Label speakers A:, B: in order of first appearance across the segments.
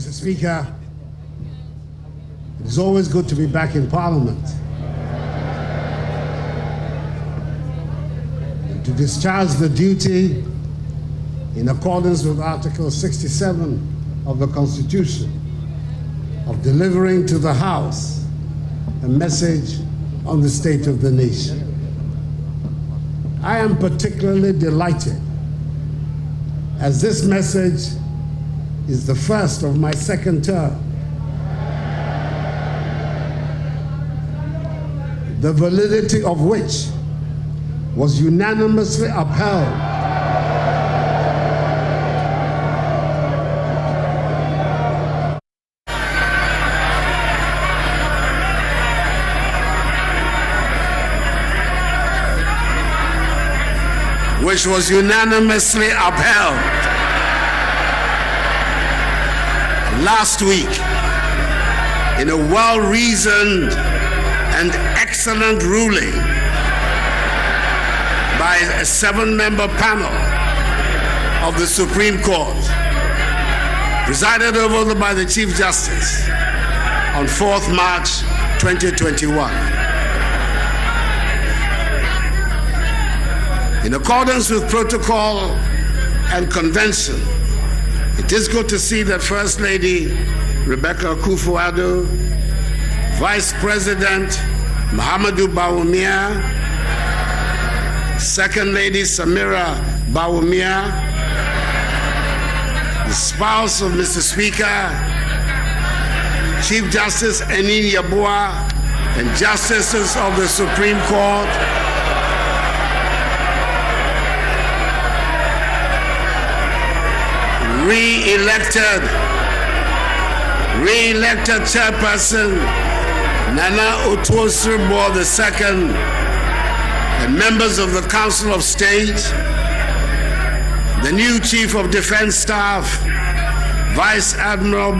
A: Mr. Speaker, it is always good to be back in Parliament and to discharge the duty in accordance with Article 67 of the Constitution of delivering to the House a message on the state of the nation. I am particularly delighted as this message is the first of my second term. The validity of which was unanimously upheld last week in a well-reasoned and excellent ruling by a 7-member panel of the Supreme Court, presided over by the Chief Justice on 4th March 2021. In accordance with protocol and convention, it is good to see that First Lady Rebecca Akufo-Addo, Vice President Mahamudu Bawumia, Second Lady Samira Bawumia, the spouse of Mr. Speaker, Chief Justice Enin Yabua, and Justices of the Supreme Court, re-elected Chairperson Nana Otuosirbo II, and members of the Council of State, the new Chief of Defense Staff, Vice Admiral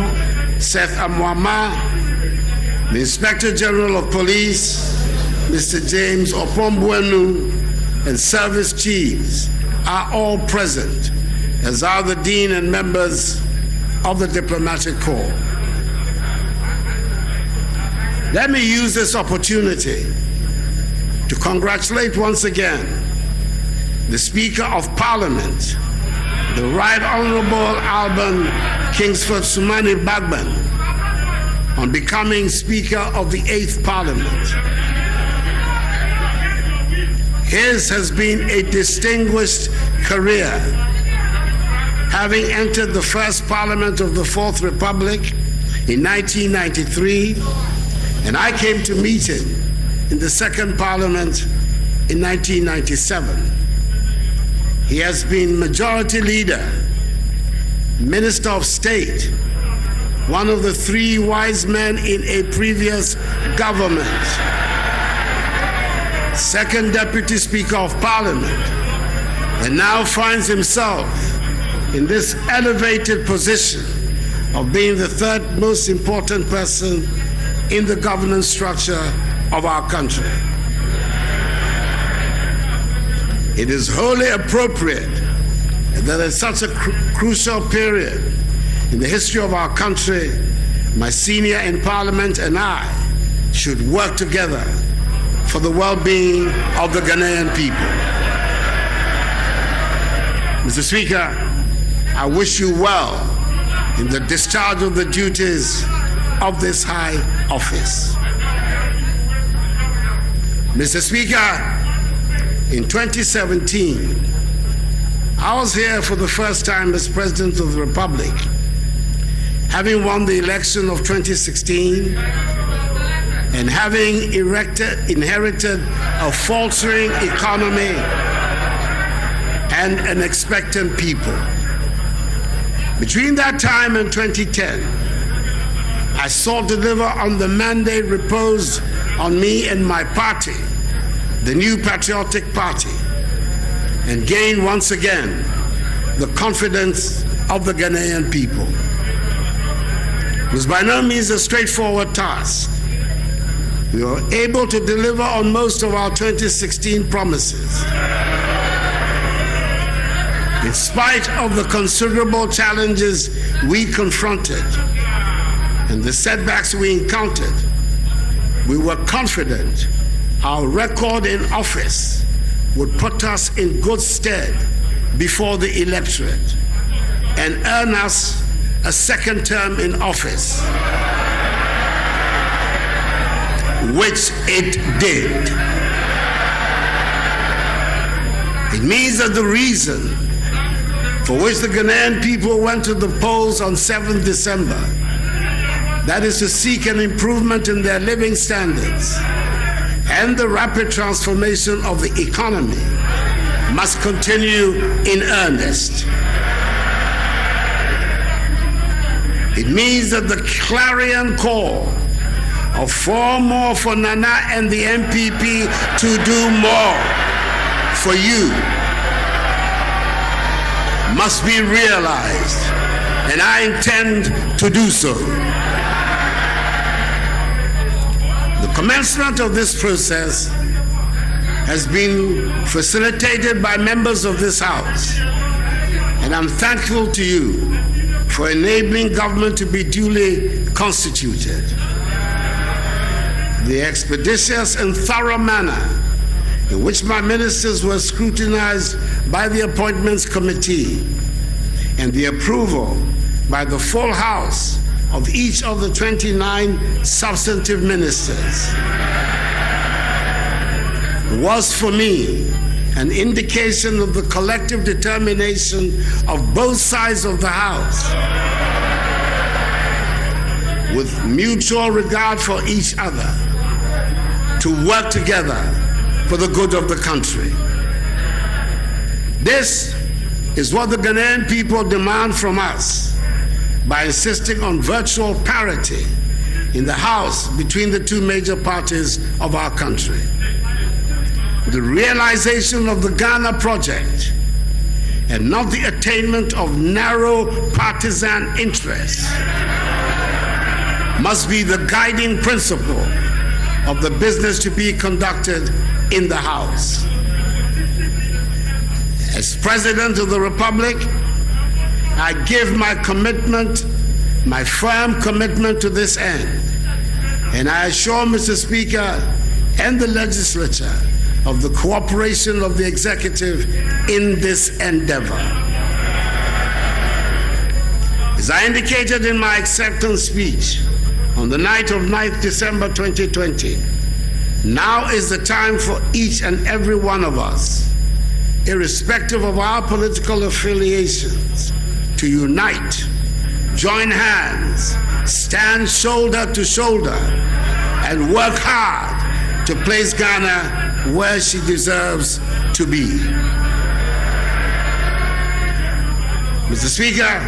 A: Seth Amwama, the Inspector General of Police, Mr. James Opombwenu, and service chiefs are all present, as are the Dean and members of the Diplomatic Corps. Let me use this opportunity to congratulate once again the Speaker of Parliament, the Right Honorable Alban Kingsford Sumani Bagban, on becoming Speaker of the 8th Parliament. His has been a distinguished career, having entered the first Parliament of the Fourth Republic in 1993, and I came to meet him in the second Parliament in 1997. He has been Majority Leader, Minister of State, one of the 3 wise men in a previous government, Second Deputy Speaker of Parliament, and now finds himself in this elevated position of being the 3rd most important person in the governance structure of our country. It is wholly appropriate that at such a crucial period in the history of our country, my senior in Parliament and I should work together for the well-being of the Ghanaian people. Mr. Speaker, I wish you well in the discharge of the duties of this high office. Mr. Speaker, in 2017, I was here for the first time as President of the Republic, having won the election of 2016 and having inherited a faltering economy and an expectant people. Between that time and 2010, I sought to deliver on the mandate reposed on me and my party, the New Patriotic Party, and gain once again the confidence of the Ghanaian people. It was by no means a straightforward task. We were able to deliver on most of our 2016 promises. In spite of the considerable challenges we confronted, and the setbacks we encountered, we were confident our record in office would put us in good stead before the electorate and earn us a second term in office, which it did. It means that the reason for which the Ghanaian people went to the polls on 7th December, that is to seek an improvement in their living standards and the rapid transformation of the economy, must continue in earnest. It means that the clarion call of 4 more for Nana and the MPP to do more for you must be realized, and I intend to do so. The commencement of this process has been facilitated by members of this House, and I'm thankful to you for enabling government to be duly constituted. The expeditious and thorough manner in which my ministers were scrutinized by the Appointments Committee and the approval by the full House of each of the 29 substantive ministers was for me an indication of the collective determination of both sides of the House, with mutual regard for each other, to work together for the good of the country. This is what the Ghanaian people demand from us by insisting on virtual parity in the House between the two major parties of our country. The realization of the Ghana project and not the attainment of narrow partisan interests must be the guiding principle of the business to be conducted in the House. As President of the Republic, I give my commitment, my firm commitment to this end, and I assure Mr. Speaker and the legislature of the cooperation of the executive in this endeavor. As I indicated in my acceptance speech on the night of 9th December 2020, now is the time for each and every one of us, irrespective of our political affiliations, to unite, join hands, stand shoulder to shoulder, and work hard to place Ghana where she deserves to be. Mr. Speaker,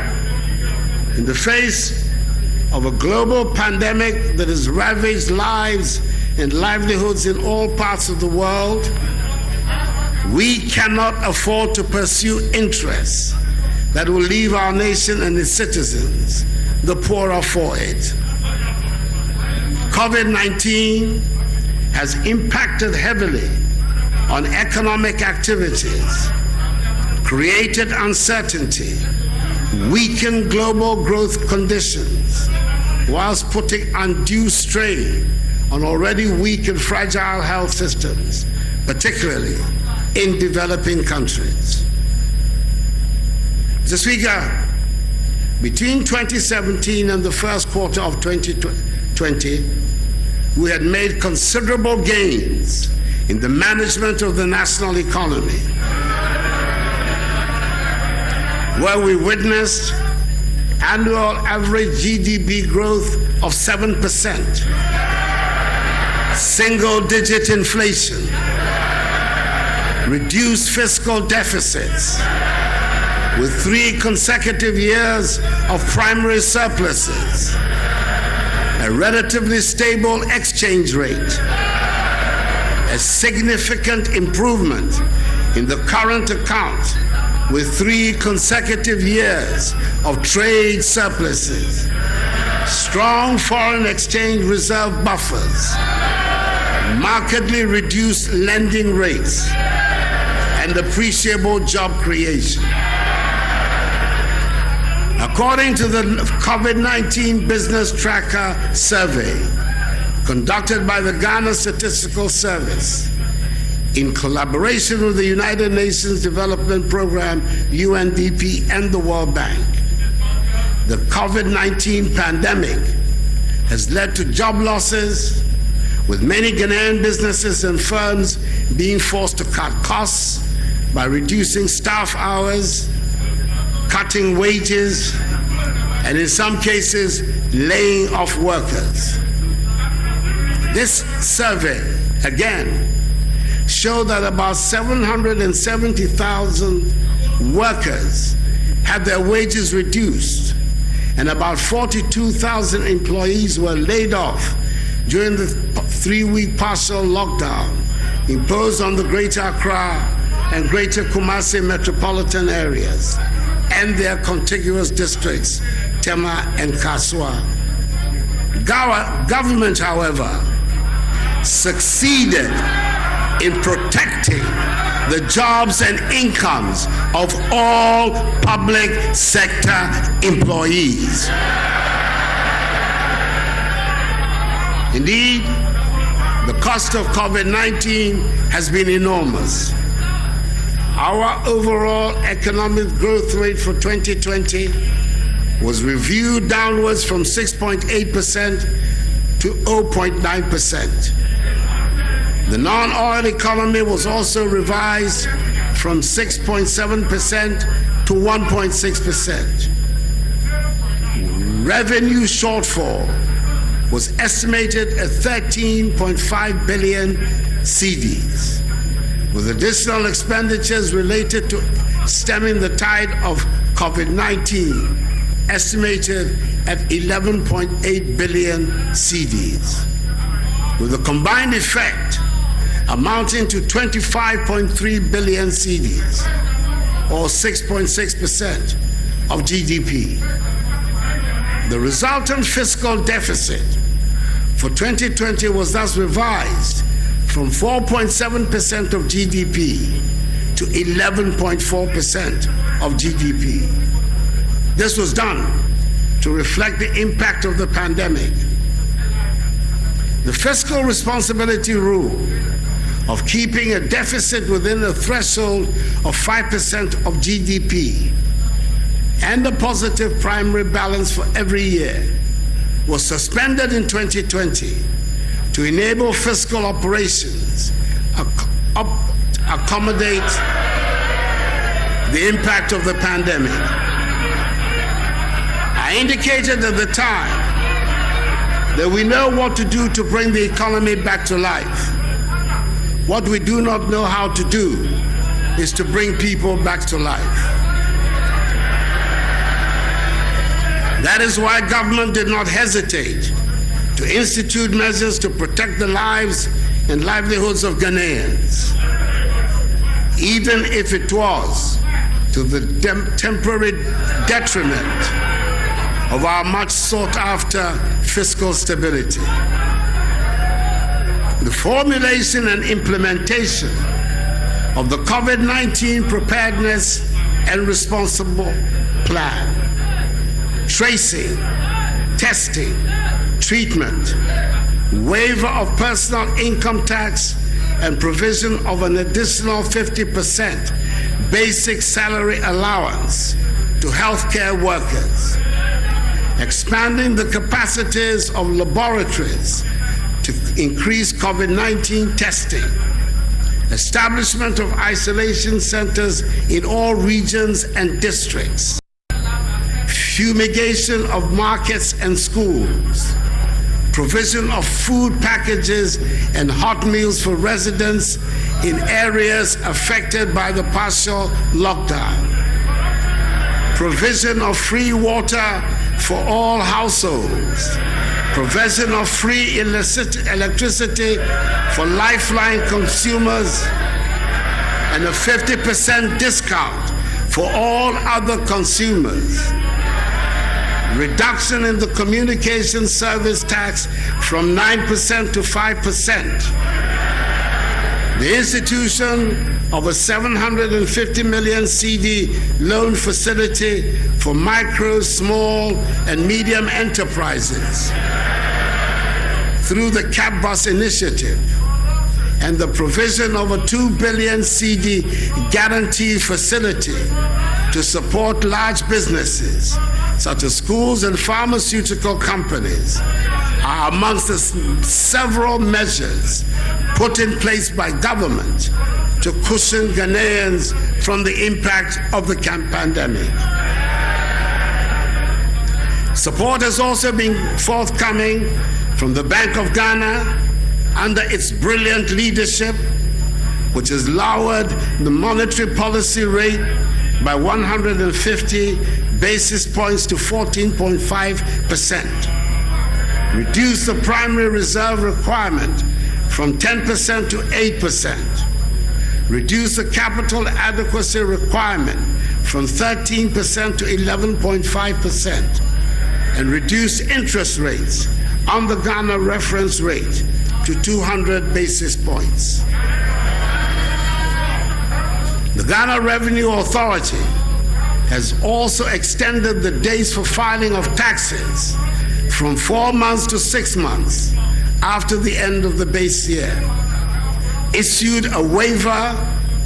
A: in the face of a global pandemic that has ravaged lives and livelihoods in all parts of the world, we cannot afford to pursue interests that will leave our nation and its citizens the poorer for it. COVID-19 has impacted heavily on economic activities, created uncertainty, weakened global growth conditions, whilst putting undue strain on already weak and fragile health systems, particularly in developing countries. Mr. Speaker, between 2017 and the first quarter of 2020, we had made considerable gains in the management of the national economy, where we witnessed annual average GDP growth of 7%, single-digit inflation, reduced fiscal deficits, with 3 consecutive years of primary surpluses, a relatively stable exchange rate, a significant improvement in the current account with 3 consecutive years of trade surpluses, strong foreign exchange reserve buffers, markedly reduced lending rates, and appreciable job creation. A According to the COVID-19 Business Tracker Survey conducted by the Ghana Statistical Service in collaboration with the United Nations Development Program, UNDP, and the World Bank, the COVID-19 pandemic has led to job losses, with many Ghanaian businesses and firms being forced to cut costs by reducing staff hours, cutting wages, and in some cases, laying off workers. This survey, again, showed that about 770,000 workers had their wages reduced, and about 42,000 employees were laid off during the 3-week partial lockdown imposed on the Greater Accra and Greater Kumasi metropolitan areas and their contiguous districts, Tema and Kaswa. Government, however, succeeded in protecting the jobs and incomes of all public sector employees. Indeed, the cost of COVID-19 has been enormous. Our overall economic growth rate for 2020 was reviewed downwards from 6.8% to 0.9%. The non-oil economy was also revised from 6.7% to 1.6%. Revenue shortfall was estimated at 13.5 billion cedis, with additional expenditures related to stemming the tide of COVID-19 estimated at 11.8 billion cedis, with a combined effect amounting to 25.3 billion cedis, or 6.6% of GDP. The resultant fiscal deficit for 2020 was thus revised from 4.7% of GDP to 11.4% of GDP. This was done to reflect the impact of the pandemic. The fiscal responsibility rule of keeping a deficit within a threshold of 5% of GDP and a positive primary balance for every year was suspended in 2020 to enable fiscal operations accommodate the impact of the pandemic. I indicated at the time that we know what to do to bring the economy back to life. What we do not know how to do is to bring people back to life. That is why government did not hesitate to institute measures to protect the lives and livelihoods of Ghanaians, even if it was to the temporary detriment of our much sought after fiscal stability. The formulation and implementation of the COVID-19 preparedness and responsible plan, tracing, testing, treatment, waiver of personal income tax, and provision of an additional 50% basic salary allowance to healthcare workers, expanding the capacities of laboratories to increase COVID-19 testing, establishment of isolation centers in all regions and districts, fumigation of markets and schools, provision of food packages and hot meals for residents in areas affected by the partial lockdown, provision of free water for all households, provision of free electricity for lifeline consumers, and a 50% discount for all other consumers, reduction in the communication service tax from 9% to 5%, the institution of a 750 million CD loan facility for micro, small, and medium enterprises through the CAPBUS initiative, and the provision of a 2 billion CD guarantee facility to support large businesses such as schools and pharmaceutical companies are amongst the several measures put in place by government to cushion Ghanaians from the impact of the pandemic. Support has also been forthcoming from the Bank of Ghana under its brilliant leadership, which has lowered the monetary policy rate by 150 basis points to 14.5%, reduced the primary reserve requirement from 10% to 8%, reduced the capital adequacy requirement from 13% to 11.5%, and reduced interest rates on the Ghana reference rate to 200 basis points. The Ghana Revenue Authority has also extended the days for filing of taxes from 4 months to 6 months after the end of the base year, issued a waiver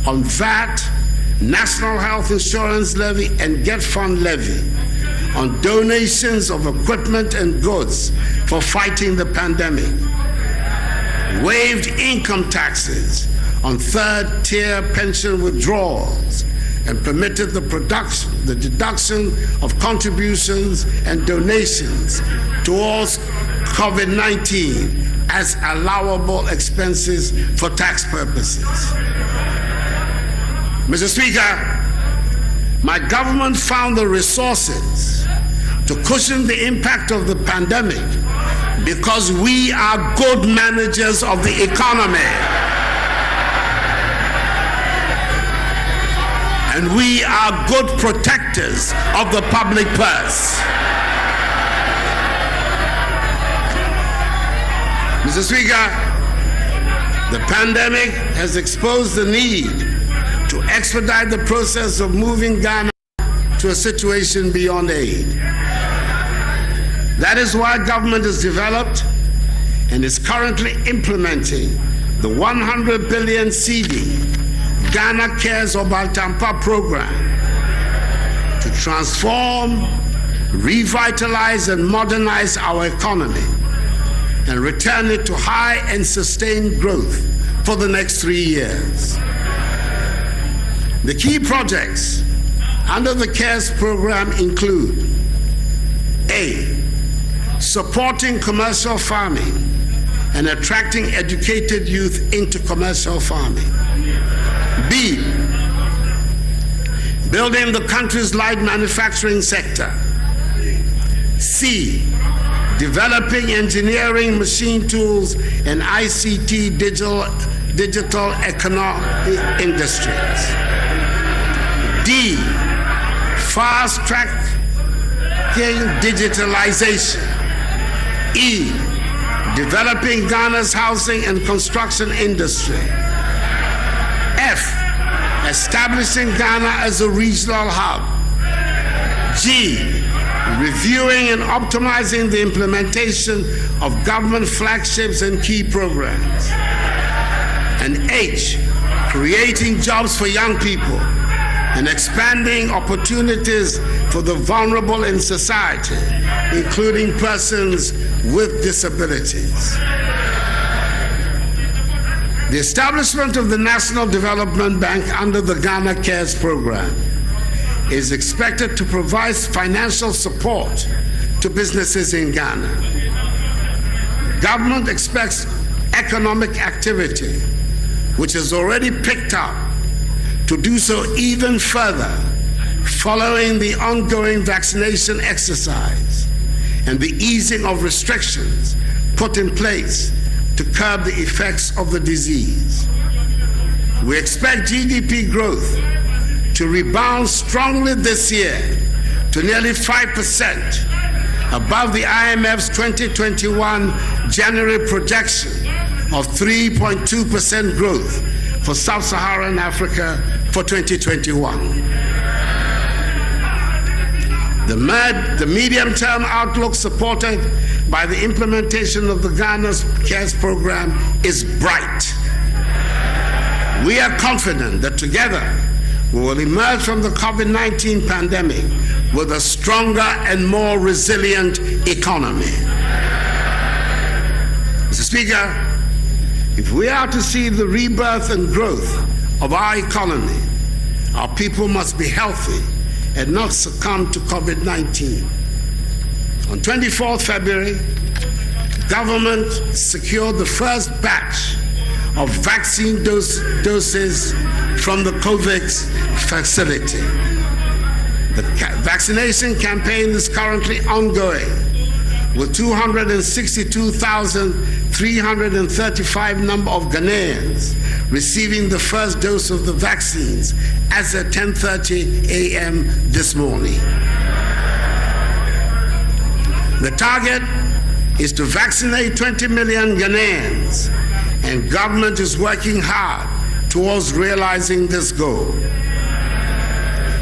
A: on VAT, National Health Insurance Levy, and Get Fund Levy on donations of equipment and goods for fighting the pandemic, waived income taxes on third-tier pension withdrawals, and permitted the deduction of contributions and donations towards COVID-19 as allowable expenses for tax purposes. Mr. Speaker, my government found the resources to cushion the impact of the pandemic because we are good managers of the economy. And we are good protectors of the public purse. Mr. Speaker, the pandemic has exposed the need to expedite the process of moving Ghana to a situation beyond aid. That is why government has developed and is currently implementing the 100 billion CD Ghana Cares Obaltampa program to transform, revitalize, and modernize our economy and return it to high and sustained growth for the next 3 years. The key projects under the CARES program include: A, supporting commercial farming and attracting educated youth into commercial farming. B, building the country's light manufacturing sector. C, developing engineering, machine tools, and ICT digital economic industries. D, fast-tracking digitalization. E, developing Ghana's housing and construction industry. F, establishing Ghana as a regional hub. G, reviewing and optimizing the implementation of government flagships and key programs. And H, creating jobs for young people and expanding opportunities for the vulnerable in society, including persons with disabilities. The establishment of the National Development Bank under the Ghana Cares program is expected to provide financial support to businesses in Ghana. Government expects economic activity, which has already picked up, to do so even further following the ongoing vaccination exercise and the easing of restrictions put in place to curb the effects of the disease. We expect GDP growth to rebound strongly this year to nearly 5%, above the IMF's 2021 January projection of 3.2% growth for Sub-Saharan Africa for 2021. The medium-term outlook supported by the implementation of the Ghana Cares Program is bright. We are confident that together we will emerge from the COVID-19 pandemic with a stronger and more resilient economy. Mr. Speaker, if we are to see the rebirth and growth of our economy, our people must be healthy and not succumb to COVID-19. On 24th February, government secured the first batch of vaccine doses from the COVAX facility. The vaccination campaign is currently ongoing, with 262,335 number of Ghanaians receiving the first dose of the vaccines as at 10:30 a.m. this morning. The target is to vaccinate 20 million Ghanaians, and government is working hard towards realizing this goal.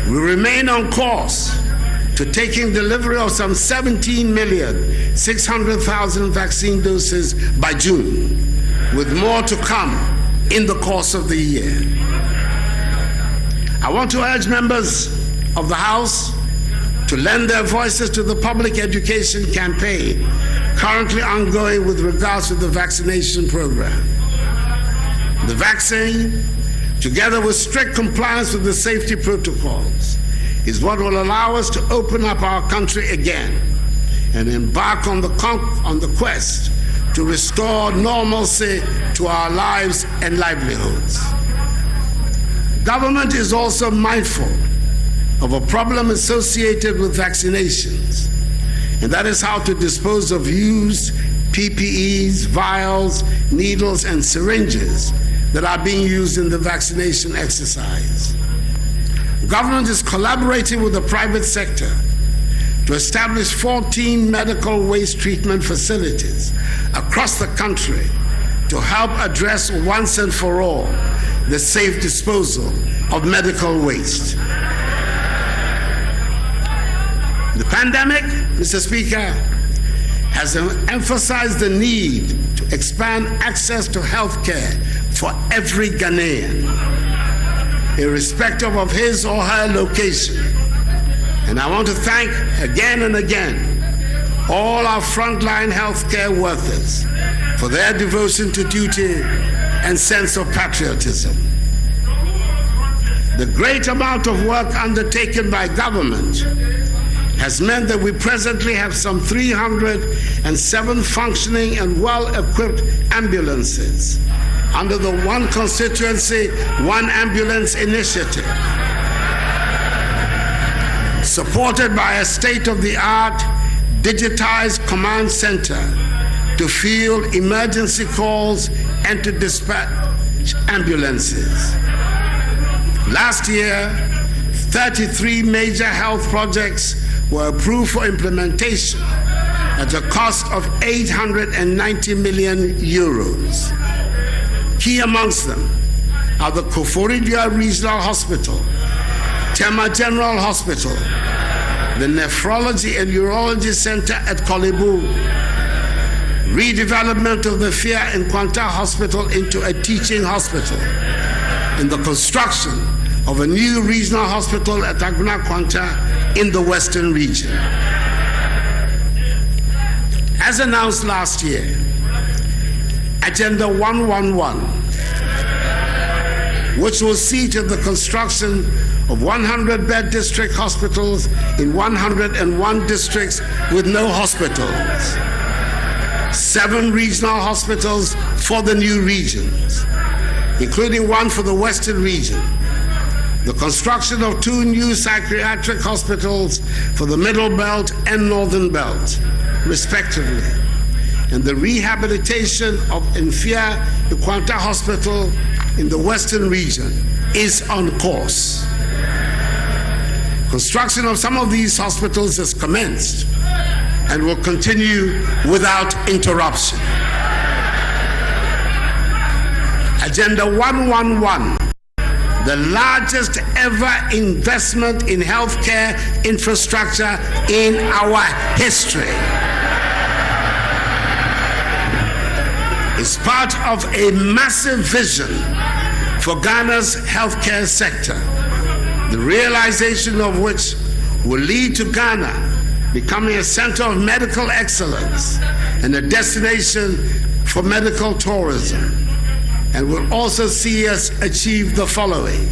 A: We remain on course to taking delivery of some 17,600,000 vaccine doses by June, with more to come in the course of the year. I want to urge members of the House to lend their voices to the public education campaign currently ongoing with regards to the vaccination program. The vaccine, together with strict compliance with the safety protocols, is what will allow us to open up our country again and embark on the quest to restore normalcy to our lives and livelihoods. Government is also mindful of a problem associated with vaccinations, and that is how to dispose of used PPEs, vials, needles, and syringes that are being used in the vaccination exercise. Government is collaborating with the private sector to establish 14 medical waste treatment facilities across the country to help address once and for all the safe disposal of medical waste. The pandemic, Mr. Speaker, has emphasized the need to expand access to health care for every Ghanaian, irrespective of his or her location. And I want to thank again and again all our frontline healthcare workers for their devotion to duty and sense of patriotism. The great amount of work undertaken by government has meant that we presently have some 307 functioning and well-equipped ambulances under the One Constituency, One Ambulance initiative, supported by a state-of-the-art digitized command center to field emergency calls and to dispatch ambulances. Last year, 33 major health projects were approved for implementation at a cost of 890 million euros. Key amongst them are the Akufo-Addo Regional Hospital, Tema General Hospital, the Nephrology and Urology Center at Kolebu, redevelopment of the Fia and Kwanta Hospital into a teaching hospital, and the construction of a new regional hospital at Agna Kwanta in the Western region. As announced last year, Agenda 111, which will see to the construction of 100-bed district hospitals in 101 districts with no hospitals, 7 regional hospitals for the new regions, including one for the Western region, the construction of 2 new psychiatric hospitals for the Middle Belt and Northern Belt, respectively, and the rehabilitation of Mfia Ikwanta Hospital in the Western region is on course. Construction of some of these hospitals has commenced and will continue without interruption. Agenda 111, the largest ever investment in healthcare infrastructure in our history, is part of a massive vision for Ghana's healthcare sector, the realization of which will lead to Ghana becoming a center of medical excellence and a destination for medical tourism, and will also see us achieve the following.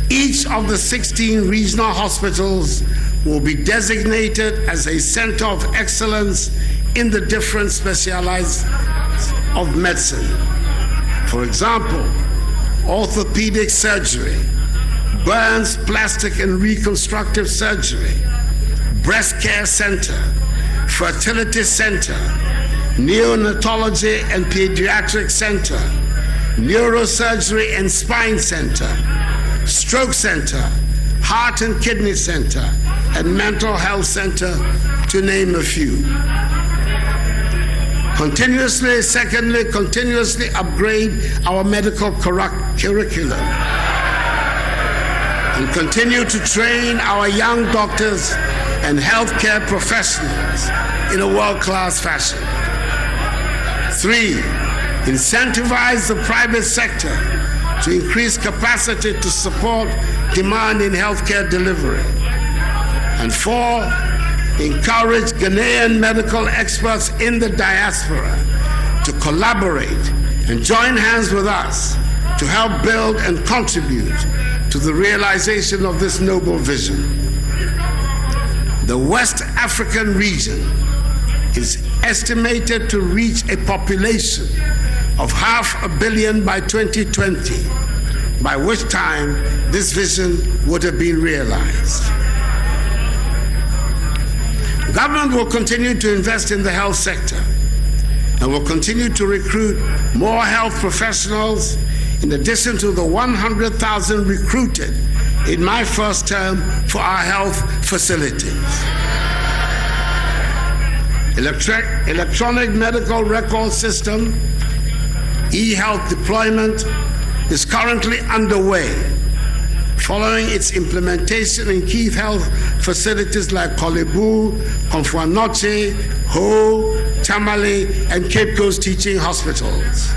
A: Each of the 16 regional hospitals will be designated as a center of excellence in the different specialties of medicine. For example, orthopedic surgery, burns, plastic and reconstructive surgery, breast care center, fertility center, neonatology and pediatric center, neurosurgery and spine center, stroke center, heart and kidney center, and mental health center, to name a few. Continuously upgrade our medical curriculum and continue to train our young doctors and healthcare professionals in a world-class fashion. 3, incentivize the private sector to increase capacity to support demand in healthcare delivery. And 4, encourage Ghanaian medical experts in the diaspora to collaborate and join hands with us to help build and contribute to the realization of this noble vision. The West African region is estimated to reach a population of 500 million by 2020, by which time this vision would have been realized. The government will continue to invest in the health sector and will continue to recruit more health professionals in addition to the 100,000 recruited in my first term for our health facilities. Electronic medical record system, e-health deployment is currently underway, following its implementation in key health facilities like Kolebu, Komfo-Anokye, Ho, Tamale, and Cape Coast teaching hospitals,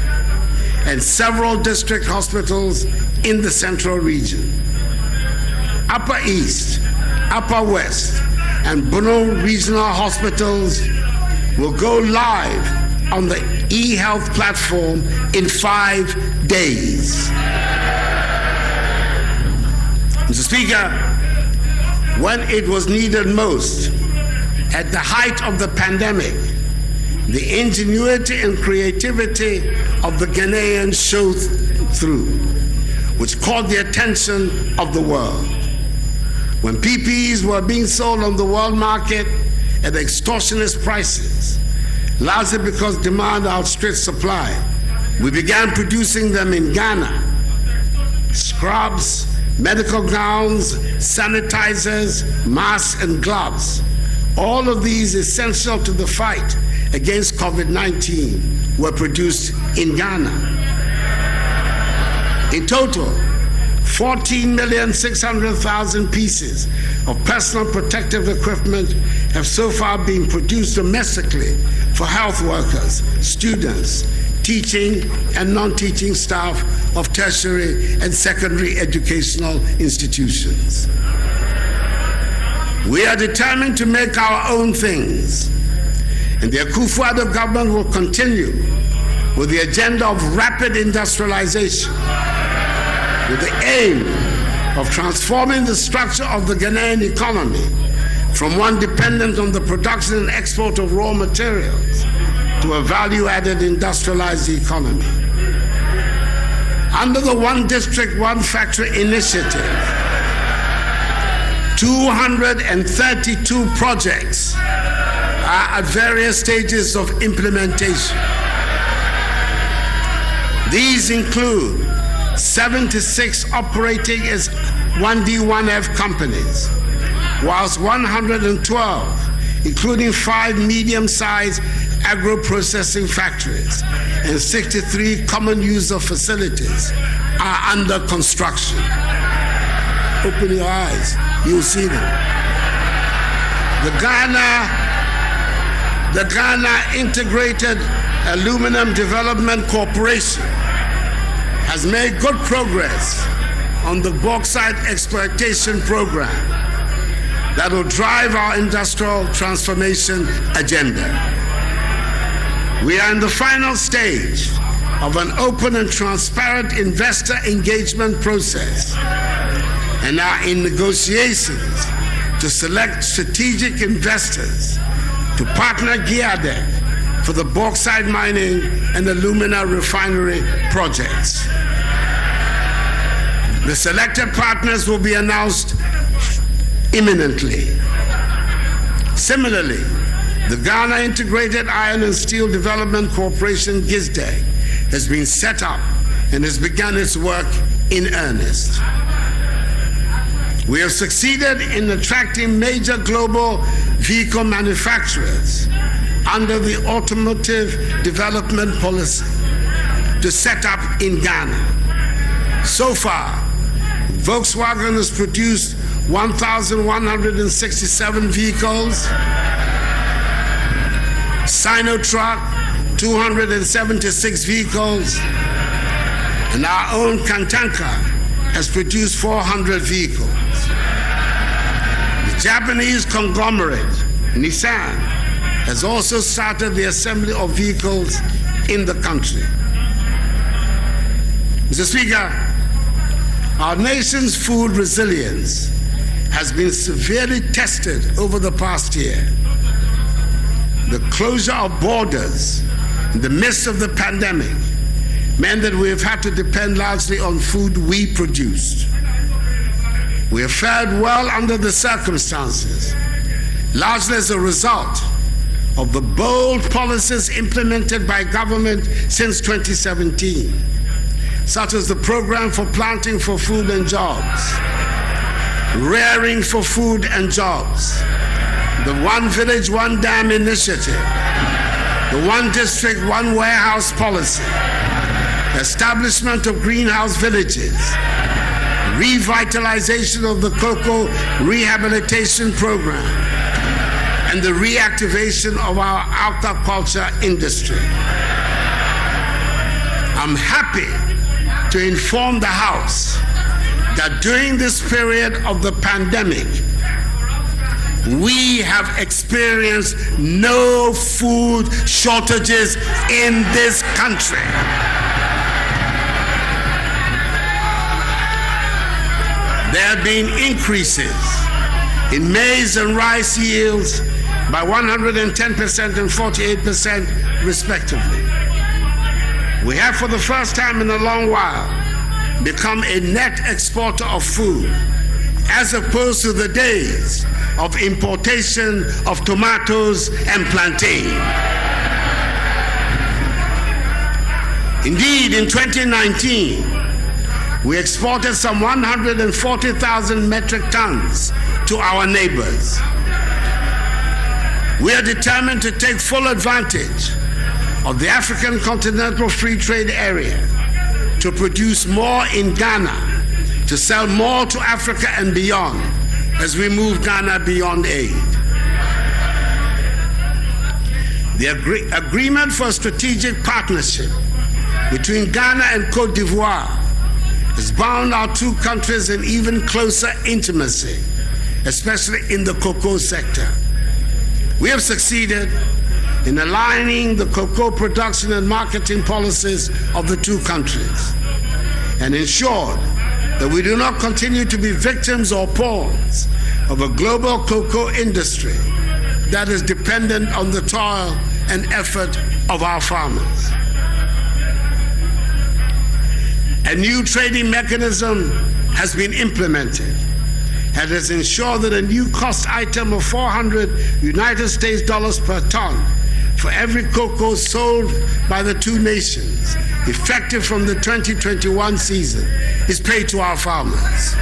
A: and several district hospitals in the central region. Upper East, Upper West, and Bono regional hospitals will go live on the e-health platform in 5 days. Mr. Speaker, when it was needed most, at the height of the pandemic, the ingenuity and creativity of the Ghanaians showed through, which caught the attention of the world. When PPEs were being sold on the world market at extortionist prices, largely because demand outstripped supply, we began producing them in Ghana. Scrubs, medical gowns, sanitizers, masks, and gloves. All of these essential to the fight against COVID-19 were produced in Ghana. In total, 14,600,000 pieces of personal protective equipment have so far been produced domestically for health workers, students, teaching and non-teaching staff of tertiary and secondary educational institutions. We are determined to make our own things, and the Akufo-Addo government will continue with the agenda of rapid industrialization, with the aim of transforming the structure of the Ghanaian economy from one dependent on the production and export of raw materials to a value-added industrialized economy. Under the One District, One Factory initiative, 232 projects are at various stages of implementation. These include 76 operating as 1D, 1F companies, whilst 112, including 5 medium-sized agro-processing factories and 63 common user facilities are under construction. Open your eyes, you'll see them. The Ghana Integrated Aluminum Development Corporation has made good progress on the bauxite exploitation program that will drive our industrial transformation agenda. We are in the final stage of an open and transparent investor engagement process and are in negotiations to select strategic investors to partner GIADEC for the bauxite mining and alumina refinery projects. The selected partners will be announced imminently. Similarly, the Ghana Integrated Iron and Steel Development Corporation, GISDEC, has been set up and has begun its work in earnest. We have succeeded in attracting major global vehicle manufacturers under the Automotive Development Policy to set up in Ghana. So far, Volkswagen has produced 1,167 vehicles, Sinotruck 276 vehicles, and our own Kantanka has produced 400 vehicles. The Japanese conglomerate Nissan has also started the assembly of vehicles in the country. Mr. Speaker, our nation's food resilience has been severely tested over the past year. The closure of borders in the midst of the pandemic meant that we have had to depend largely on food we produced. We have fared well under the circumstances, largely as a result of the bold policies implemented by government since 2017, such as the Program for Planting for Food and Jobs, Rearing for Food and Jobs, the One Village, One Dam initiative, the One District, One Warehouse policy, establishment of greenhouse villages, revitalization of the cocoa rehabilitation program, and the reactivation of our aquaculture industry. I'm happy to inform the House that during this period of the pandemic, we have experienced no food shortages in this country. There have been increases in maize and rice yields by 110% and 48% respectively. We have, for the first time in a long while, become a net exporter of food, as opposed to the days of importation of tomatoes and plantain. Indeed, in 2019, we exported some 140,000 metric tons to our neighbors. We are determined to take full advantage of the African Continental Free Trade Area to produce more in Ghana, to sell more to Africa and beyond as we move Ghana beyond aid. The agreement for a strategic partnership between Ghana and Cote d'Ivoire has bound our two countries in even closer intimacy, especially in the cocoa sector. We have succeeded in aligning the cocoa production and marketing policies of the two countries and ensured that we do not continue to be victims or pawns of a global cocoa industry that is dependent on the toil and effort of our farmers. A new trading mechanism has been implemented and has ensured that a new cost item of $400 United States per ton for every cocoa sold by the two nations, effective from the 2021 season, is paid to our farmers.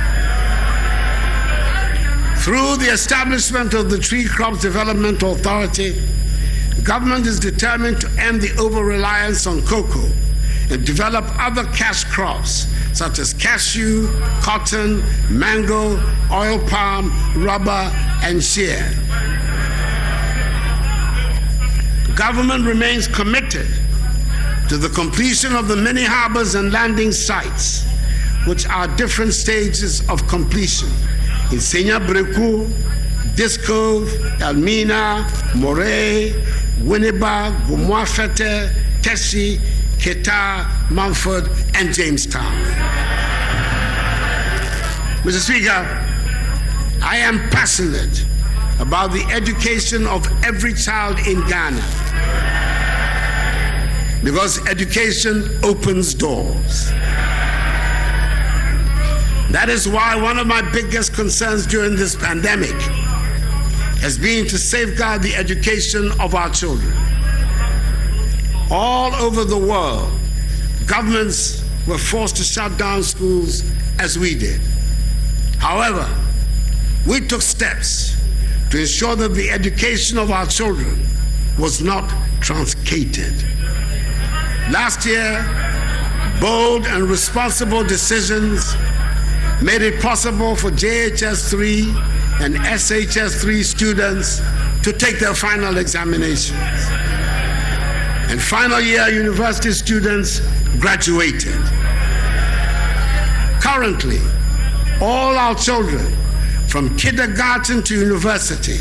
A: Through the establishment of the Tree Crops Development Authority, The government is determined to end the over-reliance on cocoa and develop other cash crops such as cashew, cotton, mango, oil palm, rubber, and shea. The government remains committed to the completion of the many harbors and landing sites, which are different stages of completion in Senya Breku, Discove, Elmina, Moray, Winneba, Gumwafete, Teshi, Keta, Mumford, and Jamestown. Mr. Speaker, I am passionate about the education of every child in Ghana because education opens doors. That is why one of my biggest concerns during this pandemic has been to safeguard the education of our children. All over the world, governments were forced to shut down schools as we did. However, we took steps to ensure that the education of our children was not truncated. Last year, bold and responsible decisions made it possible for JHS3 and SHS3 students to take their final examinations. And final year university students graduated. Currently, all our children from kindergarten to university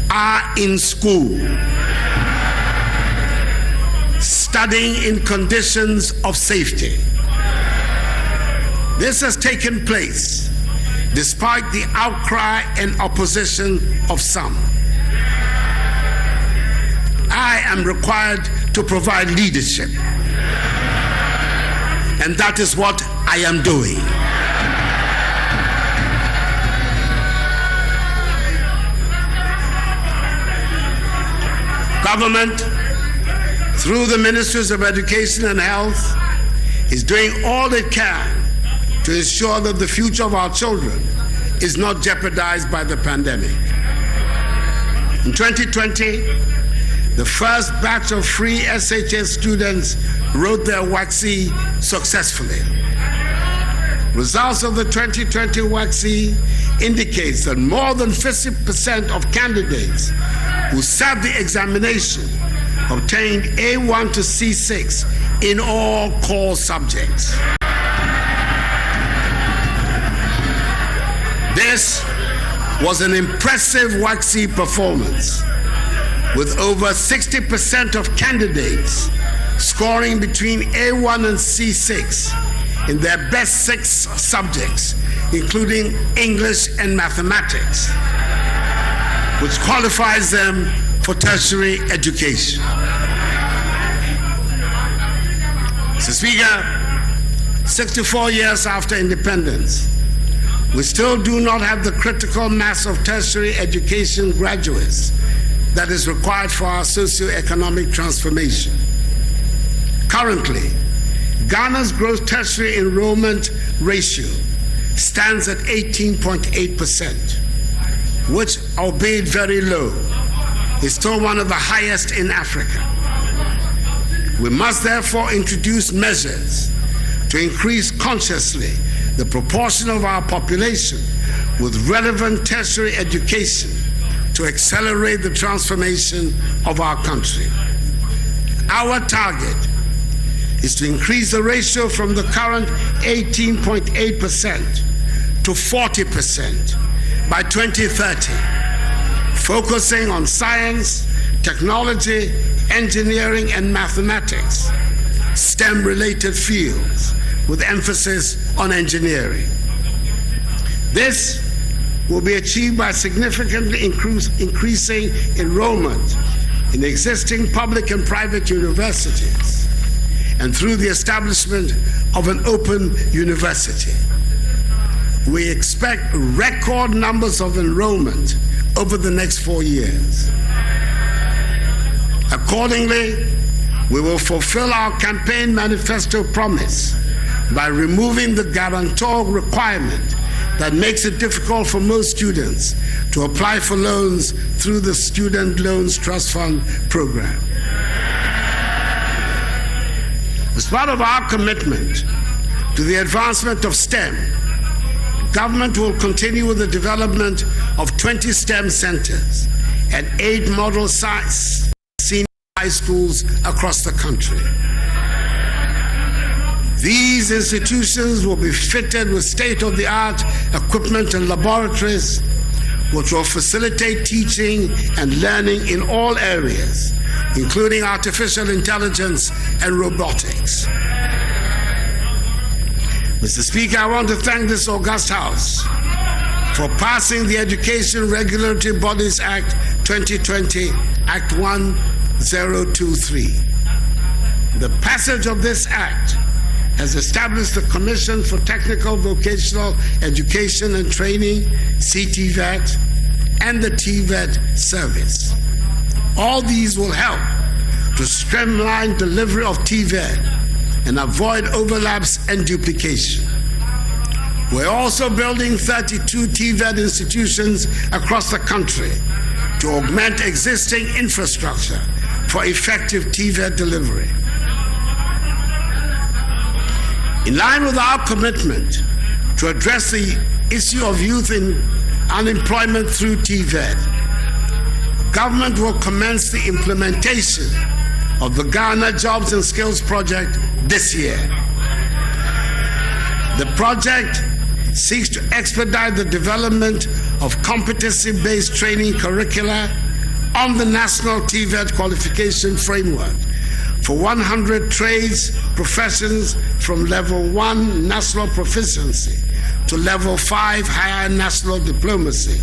A: are in school, studying in conditions of safety. This has taken place despite the outcry and opposition of some. I am required to provide leadership, and that is what I am doing. Government, through the Ministries of Education and Health, is doing all it can to ensure that the future of our children is not jeopardized by the pandemic. In 2020, the first batch of free SHS students wrote their WACC successfully. Results of the 2020 WACC indicates that more than 50% of candidates who sat the examination obtained A1 to C6 in all core subjects. This was an impressive WACC performance, with over 60% of candidates scoring between A1 and C6 in their best 6 subjects, including English and mathematics, which qualifies them for tertiary education. Mr. Speaker, 64 years after independence, we still do not have the critical mass of tertiary education graduates that is required for our socio-economic transformation. Currently, Ghana's gross tertiary enrollment ratio stands at 18.8%, which, albeit very low, is still one of the highest in Africa. We must therefore introduce measures to increase consciously the proportion of our population with relevant tertiary education to accelerate the transformation of our country. Our target is to increase the ratio from the current 18.8% to 40% by 2030, focusing on science, technology, engineering, and mathematics, STEM-related fields, with emphasis on engineering. This will be achieved by significantly increasing enrollment in existing public and private universities and through the establishment of an open university. We expect record numbers of enrollment over the next 4 years. Accordingly, we will fulfill our campaign manifesto promise by removing the guarantor requirement that makes it difficult for most students to apply for loans through the Student Loans Trust Fund program. As part of our commitment to the advancement of STEM, government will continue with the development of 20 STEM centers and 8 model science senior high schools across the country. These institutions will be fitted with state-of-the-art equipment and laboratories, which will facilitate teaching and learning in all areas, including artificial intelligence and robotics. Mr. Speaker, I want to thank this august House for passing the Education Regulatory Bodies Act 2020, Act 1023. The passage of this act has established the Commission for Technical Vocational Education and Training, CTVET, and the TVET service. All these will help to streamline delivery of TVET and avoid overlaps and duplication. We're also building 32 TVET institutions across the country to augment existing infrastructure for effective TVET delivery. In line with our commitment to address the issue of youth unemployment through TVET, government will commence the implementation of the Ghana Jobs and Skills Project this year. The project seeks to expedite the development of competency-based training curricula on the National TVET Qualification Framework for 100 trades, professions from Level 1 National Proficiency to Level 5 Higher National Diplomacy,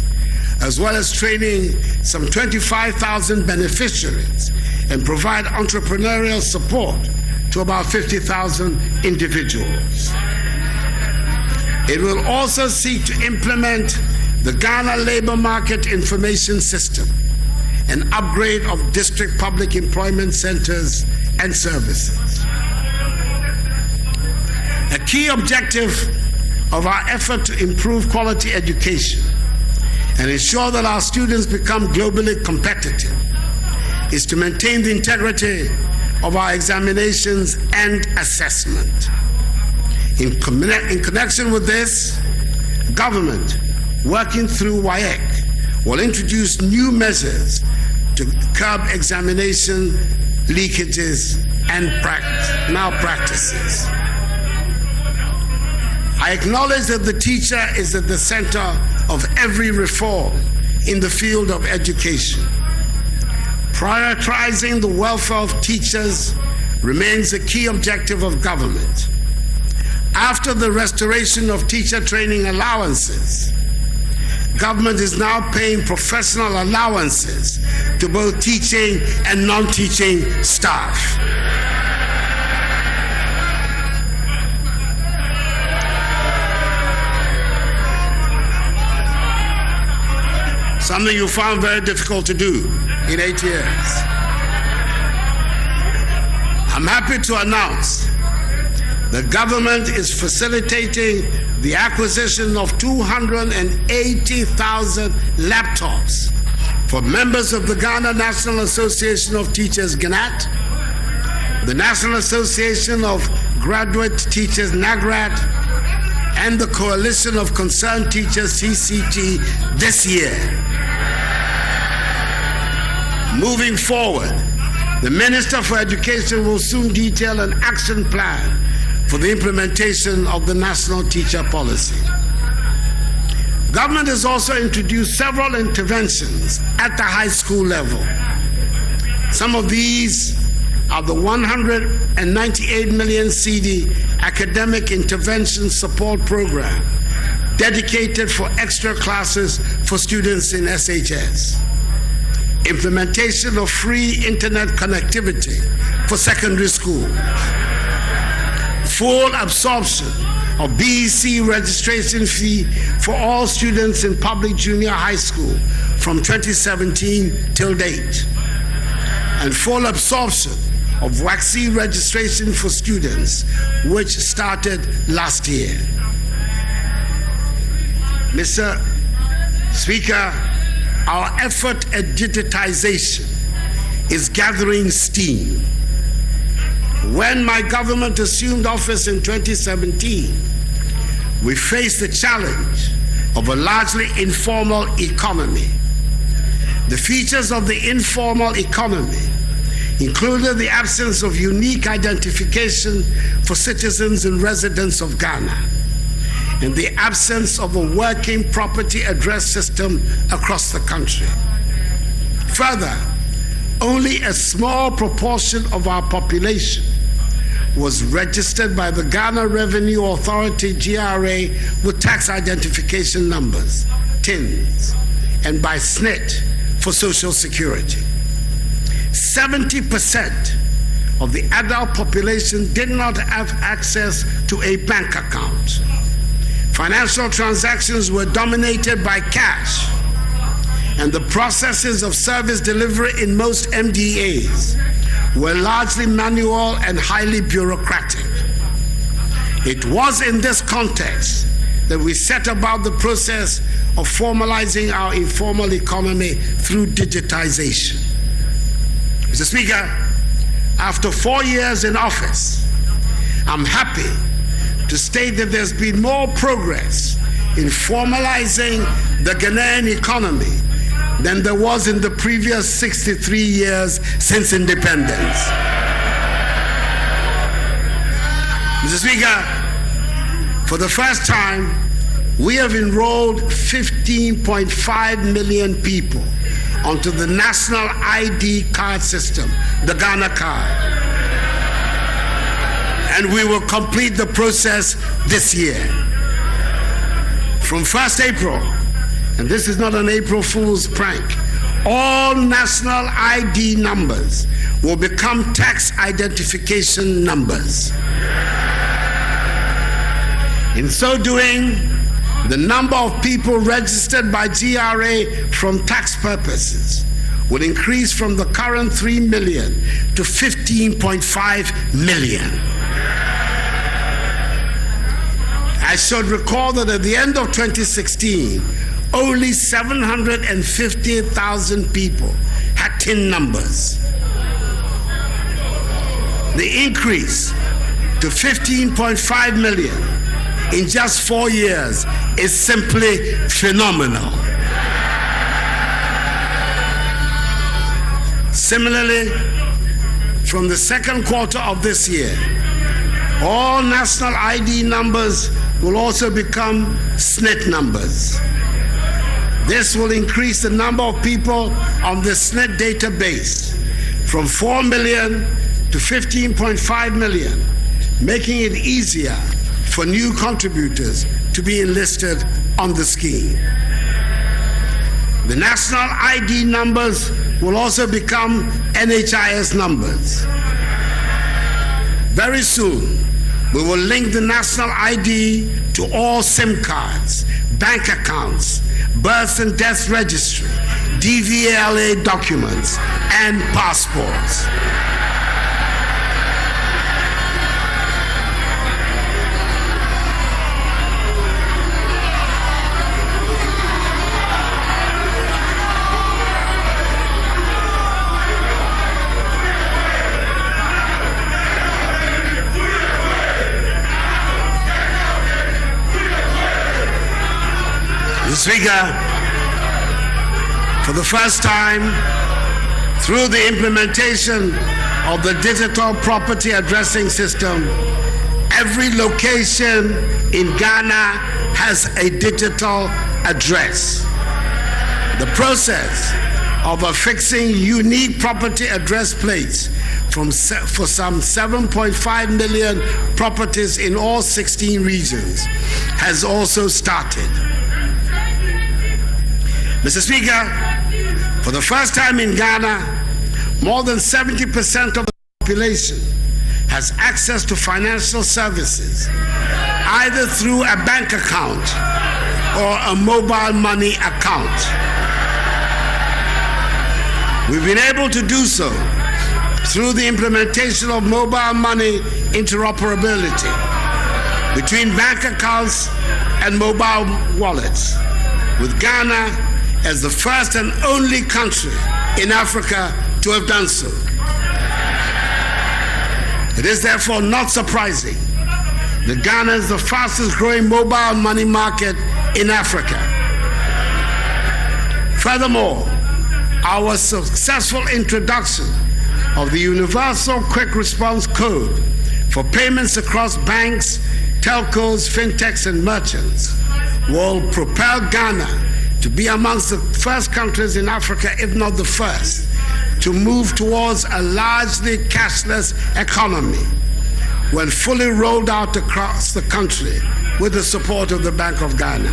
A: as well as training some 25,000 beneficiaries and provide entrepreneurial support to about 50,000 individuals. It will also seek to implement the Ghana Labor Market Information System, an upgrade of district public employment centers and services. A key objective of our effort to improve quality education and ensure that our students become globally competitive is to maintain the integrity of our examinations and assessment. In connection with this, government, working through WAEC, will introduce new measures to curb examination leakages and malpractices. I acknowledge that the teacher is at the center of every reform in the field of education. Prioritizing the welfare of teachers remains a key objective of government. After the restoration of teacher training allowances, government is now paying professional allowances to both teaching and non-teaching staff. Something you found very difficult to do in 8 years. I'm happy to announce the government is facilitating the acquisition of 280,000 laptops for members of the Ghana National Association of Teachers, GNAT, the National Association of Graduate Teachers, NAGRAT, and the Coalition of Concerned Teachers, CCT, this year. Moving forward, the Minister for Education will soon detail an action plan for the implementation of the National Teacher Policy. Government has also introduced several interventions at the high school level. Some of these are the 198 million CD Academic Intervention Support Program, dedicated for extra classes for students in SHS. Implementation of free internet connectivity for secondary schools. Full absorption of BEC registration fee for all students in public junior high school from 2017 till date. And full absorption of WACC registration for students, which started last year. Mr. Speaker, our effort at digitization is gathering steam. When my government assumed office in 2017, we faced the challenge of a largely informal economy. The features of the informal economy included the absence of unique identification for citizens and residents of Ghana, and the absence of a working property address system across the country. Further, only a small proportion of our population was registered by the Ghana Revenue Authority, GRA, with tax identification numbers, TINs, and by SNIT for Social Security. 70% of the adult population did not have access to a bank account. Financial transactions were dominated by cash, and the processes of service delivery in most MDAs were largely manual and highly bureaucratic. It was in this context that we set about the process of formalizing our informal economy through digitization. Mr. Speaker, after 4 years in office, I'm happy to state that there's been more progress in formalizing the Ghanaian economy than there was in the previous 63 years since independence. Mr. Speaker, for the first time, we have enrolled 15.5 million people onto the national ID card system, the Ghana card. And we will complete the process this year. From 1st April, and this is not an April Fool's prank, all national ID numbers will become tax identification numbers. In so doing, the number of people registered by GRA from tax purposes will increase from the current 3 million to 15.5 million. I should recall that at the end of 2016, only 750,000 people had TIN numbers. The increase to 15.5 million in just 4 years is simply phenomenal. Similarly, from the second quarter of this year, all national ID numbers will also become SNIT numbers. This will increase the number of people on the SNIT database from 4 million to 15.5 million, making it easier for new contributors to be enlisted on the scheme. The national ID numbers will also become NHIS numbers. Very soon, we will link the national ID to all SIM cards, bank accounts, birth and death registry, DVLA documents, and passports. Mr. Speaker, for the first time, through the implementation of the digital property addressing system, every location in Ghana has a digital address. The process of affixing unique property address plates for some 7.5 million properties in all 16 regions has also started. Mr. Speaker, for the first time in Ghana, more than 70% of the population has access to financial services, either through a bank account or a mobile money account. We've been able to do so through the implementation of mobile money interoperability between bank accounts and mobile wallets, with Ghana as the first and only country in Africa to have done so. It is therefore not surprising that Ghana is the fastest growing mobile money market in Africa. Furthermore, our successful introduction of the Universal Quick Response Code for payments across banks, telcos, fintechs, and merchants will propel Ghana to be amongst the first countries in Africa, if not the first, to move towards a largely cashless economy when fully rolled out across the country with the support of the Bank of Ghana.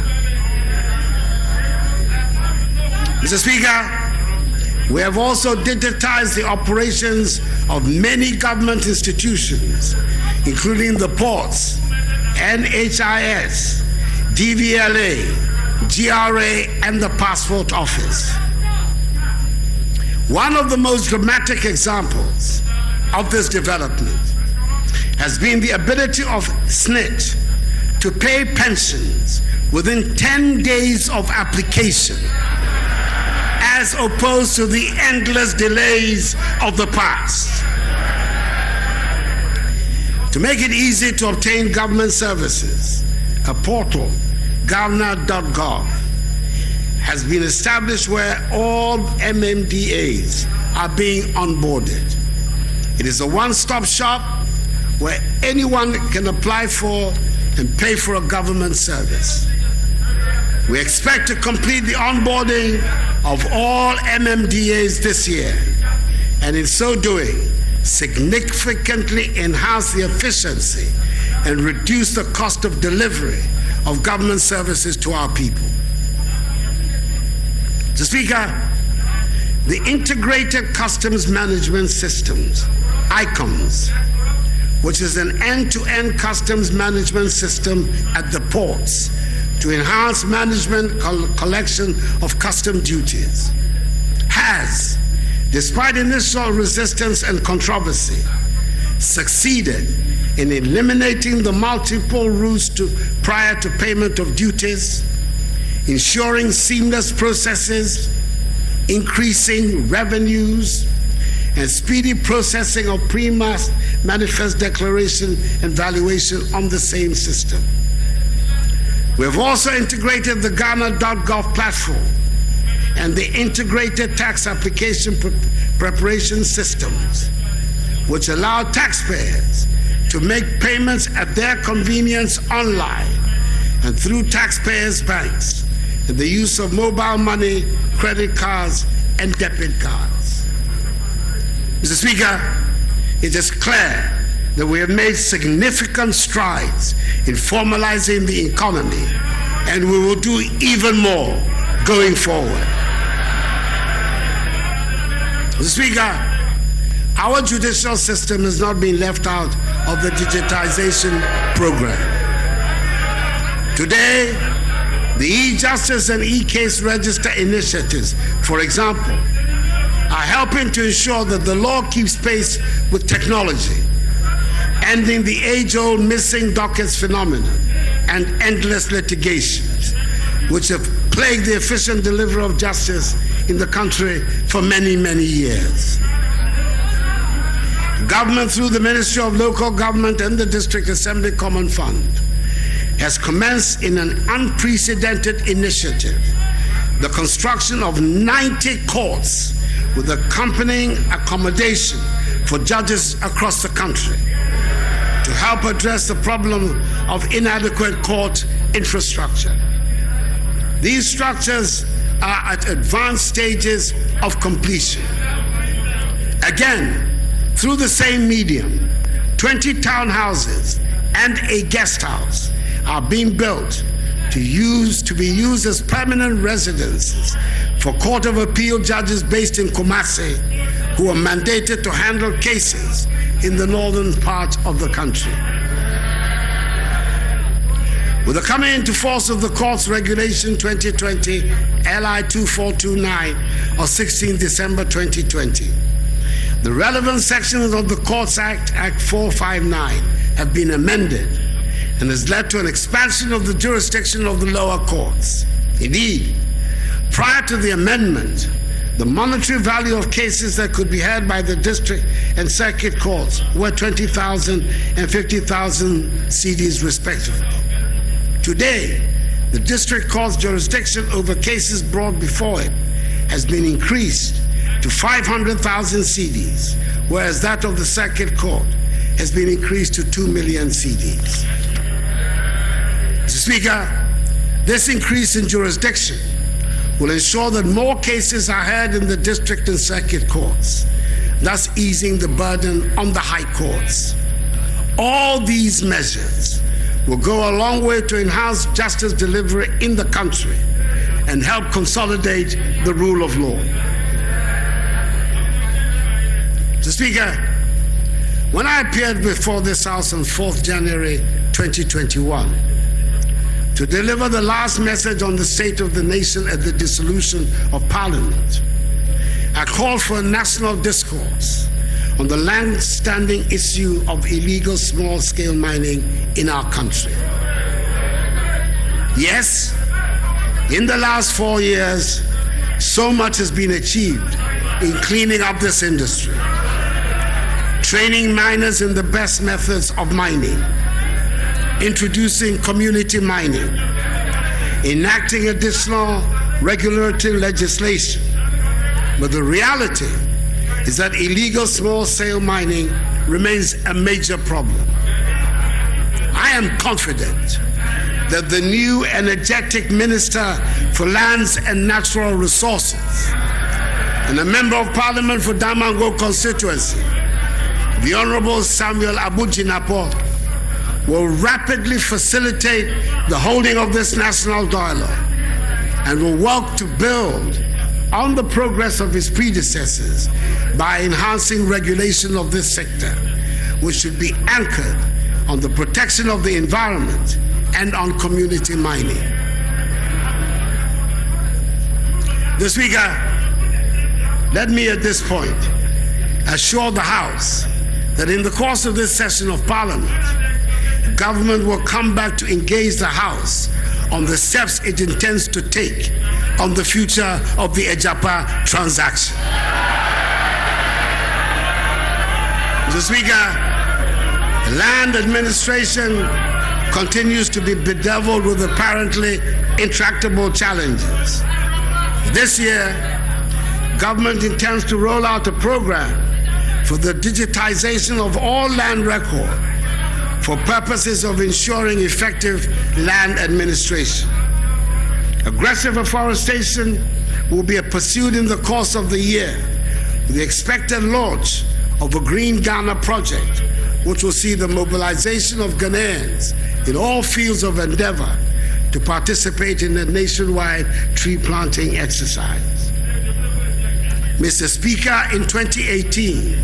A: Mr. Speaker, we have also digitized the operations of many government institutions, including the ports, NHIS, DVLA, GRA, and the Passport Office. One of the most dramatic examples of this development has been the ability of SNIT to pay pensions within 10 days of application, as opposed to the endless delays of the past. To make it easy to obtain government services, a portal, Ghana.gov, has been established where all MMDAs are being onboarded. It is a one-stop shop where anyone can apply for and pay for a government service. We expect to complete the onboarding of all MMDAs this year, and in so doing, significantly enhance the efficiency and reduce the cost of delivery of government services to our people. Mr. Speaker, the Integrated Customs Management Systems, ICOMS, which is an end-to-end customs management system at the ports to enhance management collection of custom duties, has, despite initial resistance and controversy, succeeded in eliminating the multiple routes prior to payment of duties, ensuring seamless processes, increasing revenues, and speedy processing of pre-manifest declaration and valuation on the same system. We have also integrated the Ghana.gov platform and the integrated tax application preparation systems, which allow taxpayers to make payments at their convenience online and through taxpayers' banks, and the use of mobile money, credit cards, and debit cards. Mr. Speaker, it is clear that we have made significant strides in formalizing the economy, and we will do even more going forward. Mr. Speaker, our judicial system has not been left out of the digitization program. Today, the e-Justice and e-Case Register initiatives, for example, are helping to ensure that the law keeps pace with technology, ending the age-old missing dockets phenomenon and endless litigations, which have plagued the efficient delivery of justice in the country for many, many years. Government, through the Ministry of Local Government and the District Assembly Common Fund, has commenced in an unprecedented initiative the construction of 90 courts with accompanying accommodation for judges across the country to help address the problem of inadequate court infrastructure. These structures are at advanced stages of completion. Again, through the same medium, 20 townhouses and a guest house are being built to be used as permanent residences for Court of Appeal judges based in Kumasi who are mandated to handle cases in the northern part of the country. With the coming into force of the Courts Regulation 2020 LI 2429 of 16 December 2020, the relevant sections of the Courts Act, Act 459, have been amended, and has led to an expansion of the jurisdiction of the lower courts. Indeed, prior to the amendment, the monetary value of cases that could be heard by the district and circuit courts were 20,000 and 50,000 cedis respectively. Today, the district court's jurisdiction over cases brought before it has been increased to 500,000 cedis, whereas that of the circuit court has been increased to 2 million cedis. Mr. Speaker, this increase in jurisdiction will ensure that more cases are heard in the district and circuit courts, thus easing the burden on the high courts. All these measures will go a long way to enhance justice delivery in the country and help consolidate the rule of law. Mr. Speaker, when I appeared before this House on 4th January 2021, to deliver the last message on the state of the nation at the dissolution of Parliament, I called for a national discourse on the long-standing issue of illegal small-scale mining in our country. Yes, in the last 4 years, so much has been achieved in cleaning up this industry, training miners in the best methods of mining, introducing community mining, enacting additional regulatory legislation. But the reality is that illegal small-scale mining remains a major problem. I am confident that the new energetic Minister for Lands and Natural Resources and a Member of Parliament for Damango constituency, the Honorable Samuel Abujinapo, will rapidly facilitate the holding of this national dialogue and will work to build on the progress of his predecessors by enhancing regulation of this sector, which should be anchored on the protection of the environment and on community mining. Mr. Speaker, let me at this point assure the House that in the course of this session of Parliament, government will come back to engage the House on the steps it intends to take on the future of the Ejapa transaction. Mr. Speaker, the land administration continues to be bedeviled with apparently intractable challenges. This year, government intends to roll out a program for the digitization of all land record for purposes of ensuring effective land administration. Aggressive afforestation will be pursued in the course of the year with the expected launch of a Green Ghana project, which will see the mobilization of Ghanaians in all fields of endeavor to participate in a nationwide tree planting exercise. Mr. Speaker, in 2018,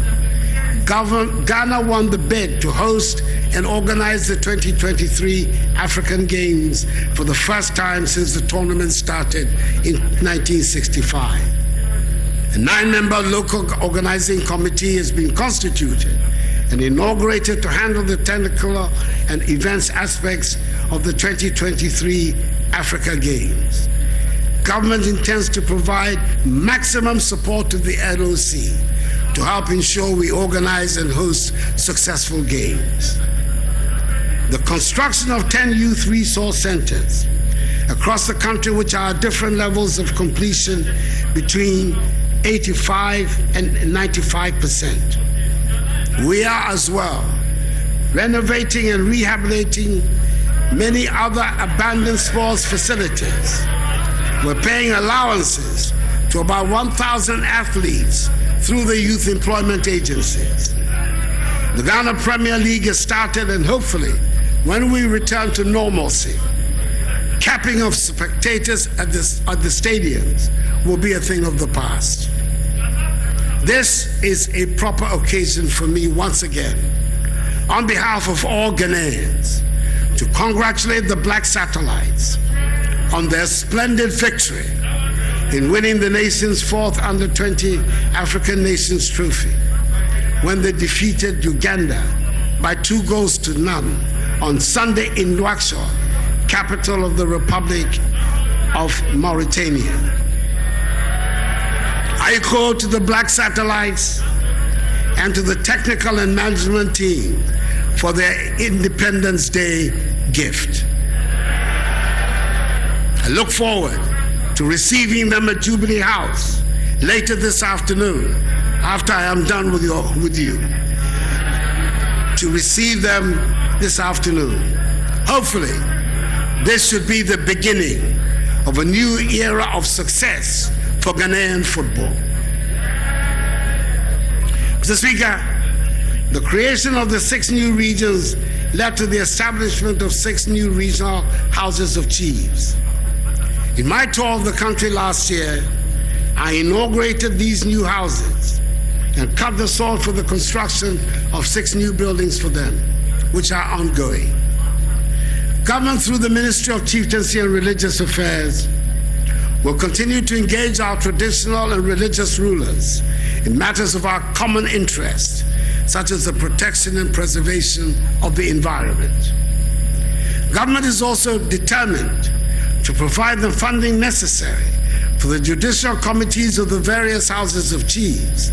A: Ghana won the bid to host and organize the 2023 African Games for the first time since the tournament started in 1965. A 9-member local organizing committee has been constituted and inaugurated to handle the technical and events aspects of the 2023 Africa Games. Government intends to provide maximum support to the LOC to help ensure we organize and host successful games. The construction of 10 youth resource centers across the country, which are at different levels of completion between 85 and 95%. We are as well renovating and rehabilitating many other abandoned sports facilities. We're paying allowances to about 1,000 athletes through the youth employment agencies. The Ghana Premier League has started, and hopefully, when we return to normalcy, capping of spectators at the stadiums will be a thing of the past. This is a proper occasion for me once again, on behalf of all Ghanaians, to congratulate the Black Satellites on their splendid victory in winning the nation's 4th Under-20 African Nations Trophy when they defeated Uganda by 2-0 on Sunday in Nouakchott, capital of the Republic of Mauritania. I call to the Black Satellites and to the technical and management team for their Independence Day gift. I look forward to receiving them at Jubilee House later this afternoon, after I am done with you. To receive them this afternoon. Hopefully, this should be the beginning of a new era of success for Ghanaian football. Mr. Speaker, the creation of the 6 new regions led to the establishment of 6 new regional houses of chiefs. In my tour of the country last year, I inaugurated these new houses and cut the salt for the construction of 6 new buildings for them, which are ongoing. Government, through the Ministry of Chieftaincy and Religious Affairs, will continue to engage our traditional and religious rulers in matters of our common interest, such as the protection and preservation of the environment. Government is also determined to provide the funding necessary for the judicial committees of the various houses of chiefs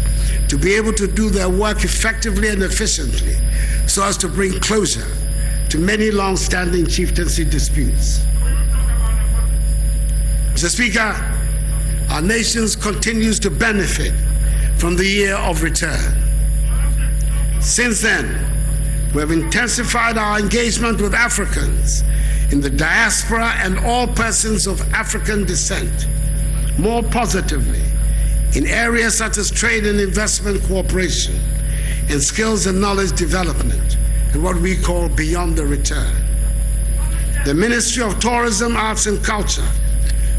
A: to be able to do their work effectively and efficiently so as to bring closure to many long-standing chieftaincy disputes. Mr. Speaker, our nation continues to benefit from the year of return. Since then, we have intensified our engagement with Africans in the diaspora and all persons of African descent, more positively in areas such as trade and investment cooperation and skills and knowledge development, and what we call beyond the return. The Ministry of Tourism, Arts and Culture,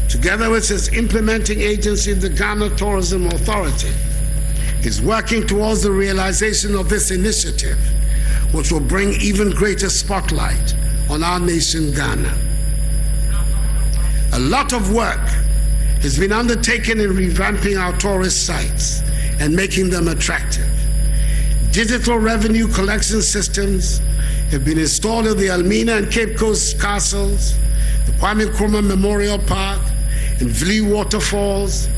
A: together with its implementing agency, the Ghana Tourism Authority, is working towards the realization of this initiative, which will bring even greater spotlight on our nation, Ghana. A lot of work has been undertaken in revamping our tourist sites and making them attractive. Digital revenue collection systems have been installed at the Elmina and Cape Coast castles, the Kwame Nkrumah Memorial Park, and Vili waterfalls.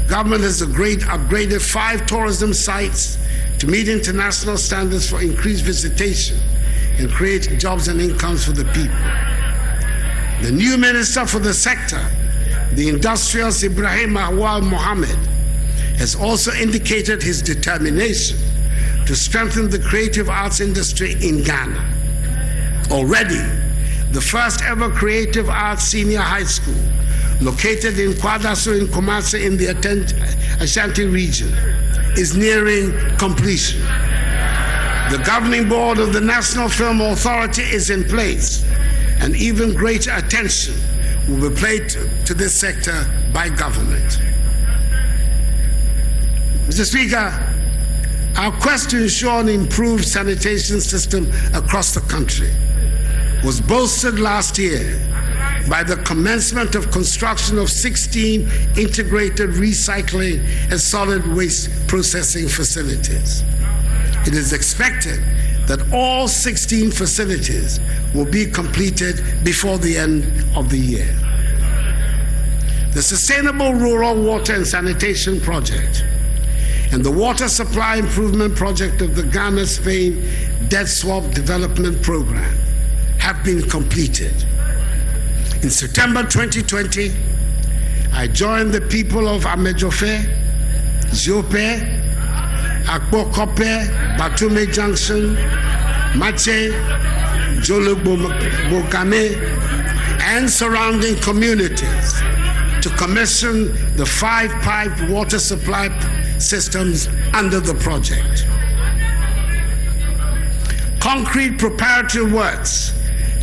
A: Government has upgraded 5 tourism sites to meet international standards for increased visitation and create jobs and incomes for the people. The new minister for the sector, the industrialist Ibrahim Awal Mohammed, has also indicated his determination to strengthen the creative arts industry in Ghana. Already, the first ever creative arts senior high school, located in Kwadaso in Kumasi in the Ashanti region, is nearing completion. The governing board of the National Film Authority is in place, and even greater attention will be paid to this sector by government. Mr. Speaker, our quest to ensure an improved sanitation system across the country was bolstered last year by the commencement of construction of 16 integrated recycling and solid waste processing facilities. It is expected that all 16 facilities will be completed before the end of the year. The Sustainable Rural Water and Sanitation Project and the Water Supply Improvement Project of the Ghana-Spain Debt Swap Development Program have been completed. In September 2020, I joined the people of Amejofe, Ziope, Akpo-Kope, Batume Junction, Mache, Jolobokame, and surrounding communities to commission the 5 piped water supply systems under the project. Concrete preparatory works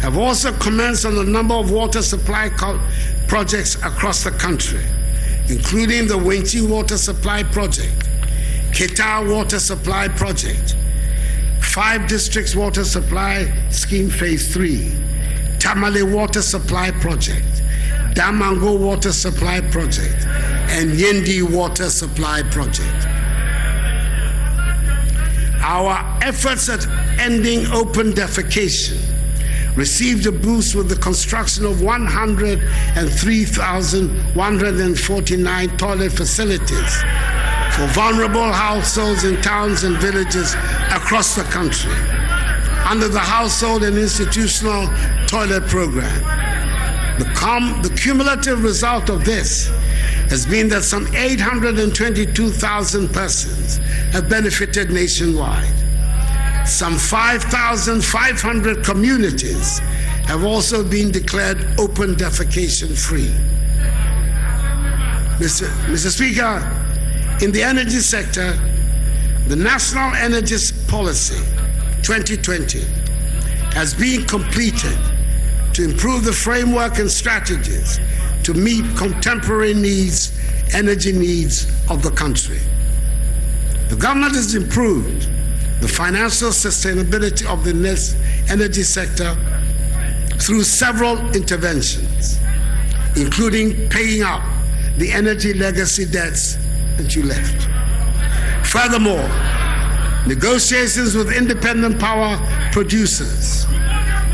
A: have also commenced on a number of water supply projects across the country, including the Wenchi Water Supply Project, Keta Water Supply Project, 5 Districts Water Supply Scheme Phase 3, Tamale Water Supply Project, Damango Water Supply Project, and Yendi Water Supply Project. Our efforts at ending open defecation received a boost with the construction of 103,149 toilet facilities for vulnerable households in towns and villages across the country under the Household and Institutional Toilet Program. The cumulative result of this has been that some 822,000 persons have benefited nationwide. Some 5,500 communities have also been declared open defecation free. Mr. Speaker, in the energy sector, the National Energy Policy 2020 has been completed to improve the framework and strategies to meet contemporary energy needs of the country. The government has improved the financial sustainability of the energy sector through several interventions, including paying up the energy legacy debts that you left. Furthermore, negotiations with independent power producers,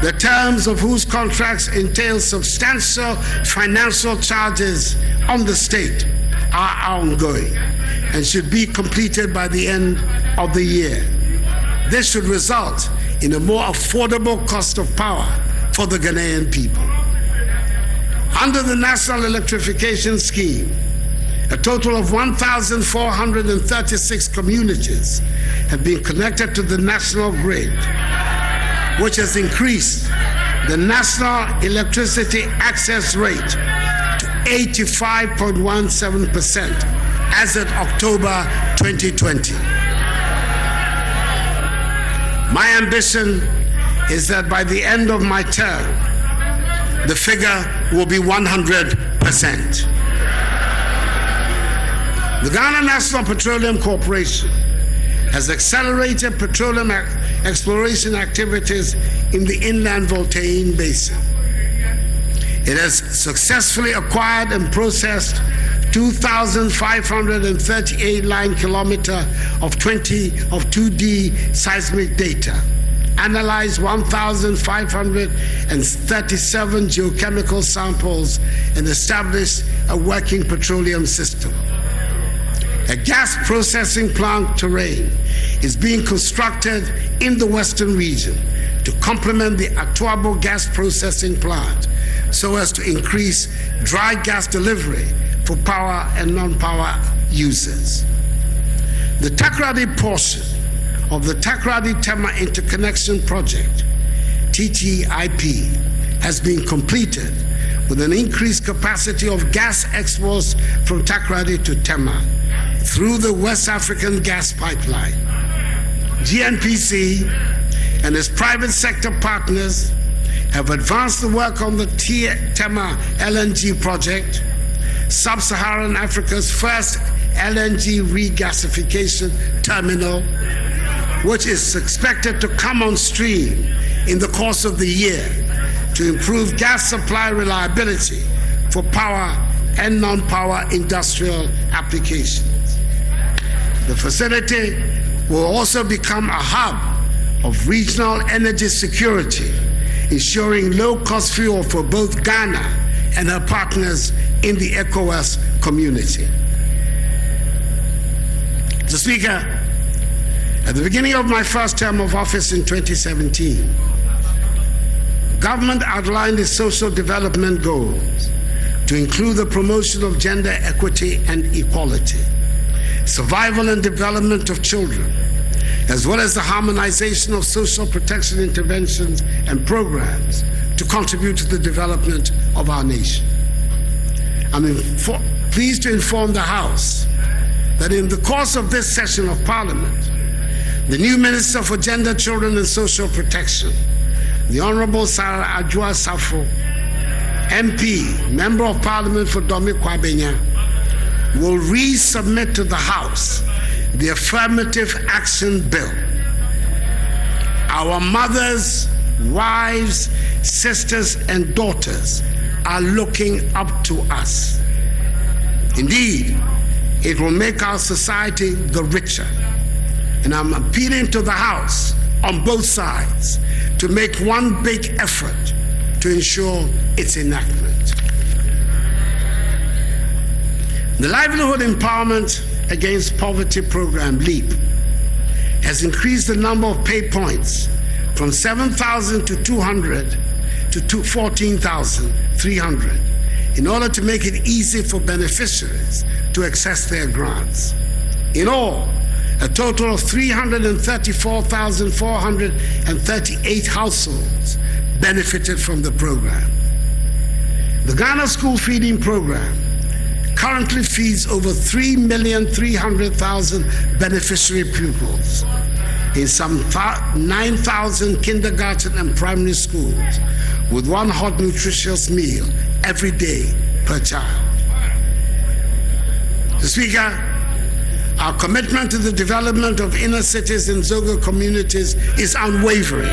A: the terms of whose contracts entail substantial financial charges on the state, are ongoing and should be completed by the end of the year. This should result in a more affordable cost of power for the Ghanaian people. Under the National Electrification Scheme, a total of 1,436 communities have been connected to the national grid, which has increased the national electricity access rate to 85.17% as of October 2020. My ambition is that by the end of my term, the figure will be 100%. The Ghana National Petroleum Corporation has accelerated petroleum exploration activities in the inland Voltaigne Basin. It has successfully acquired and processed 2,538 line kilometers of 2D seismic data, analyzed 1,537 geochemical samples, and established a working petroleum system. A gas processing plant terrain is being constructed in the western region to complement the Atuabo gas processing plant so as to increase dry gas delivery for power and non-power users. The Takoradi portion of the Takoradi-Tema Interconnection Project, TTIP, has been completed with an increased capacity of gas exports from Takoradi to Tema through the West African gas pipeline. GNPC and its private sector partners have advanced the work on the Tema LNG project, Sub-Saharan Africa's first LNG regasification terminal, which is expected to come on stream in the course of the year to improve gas supply reliability for power and non-power industrial applications. The facility will also become a hub of regional energy security, ensuring low-cost fuel for both Ghana and her partners in the ECOWAS community. Mr. Speaker, at the beginning of my first term of office in 2017, government outlined its social development goals to include the promotion of gender equity and equality, survival and development of children, as well as the harmonization of social protection interventions and programs to contribute to the development of our nation. I'm pleased to inform the House that in the course of this session of Parliament, the new Minister for Gender, Children and Social Protection, the Honorable Sarah Adjoa Safo, MP, Member of Parliament for Domi Kwabenya, will resubmit to the House the Affirmative Action Bill. Our mothers, wives, sisters, and daughters are looking up to us. Indeed, it will make our society the richer. And I'm appealing to the House on both sides to make one big effort to ensure its enactment. The Livelihood Empowerment Against Poverty program, LEAP, has increased the number of pay points from 7,200 to 14,300 in order to make it easy for beneficiaries to access their grants. In all, a total of 334,438 households benefited from the program. The Ghana School Feeding Program currently feeds over 3,300,000 beneficiary pupils in some 9,000 kindergarten and primary schools, with one hot, nutritious meal every day per child. Mr. Speaker, our commitment to the development of inner cities and Zongo communities is unwavering.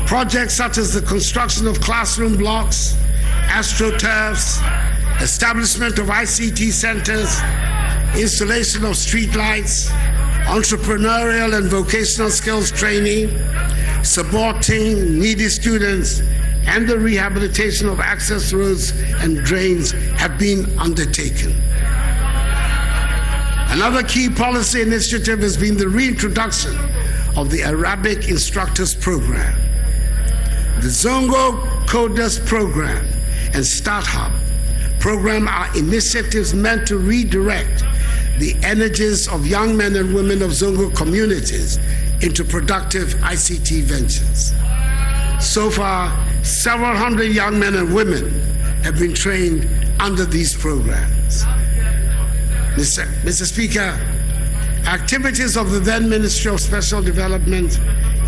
A: Projects such as the construction of classroom blocks, astroturfs, establishment of ICT centers, installation of streetlights, entrepreneurial and vocational skills training, supporting needy students, and the rehabilitation of access roads and drains have been undertaken. Another key policy initiative has been the reintroduction of the Arabic Instructors Program. The Zongo Coders Program and Start Hub program are initiatives meant to redirect the energies of young men and women of Zongo communities into productive ICT ventures. So far, several hundred young men and women have been trained under these programs. Mr. Speaker, activities of the then Ministry of Special Development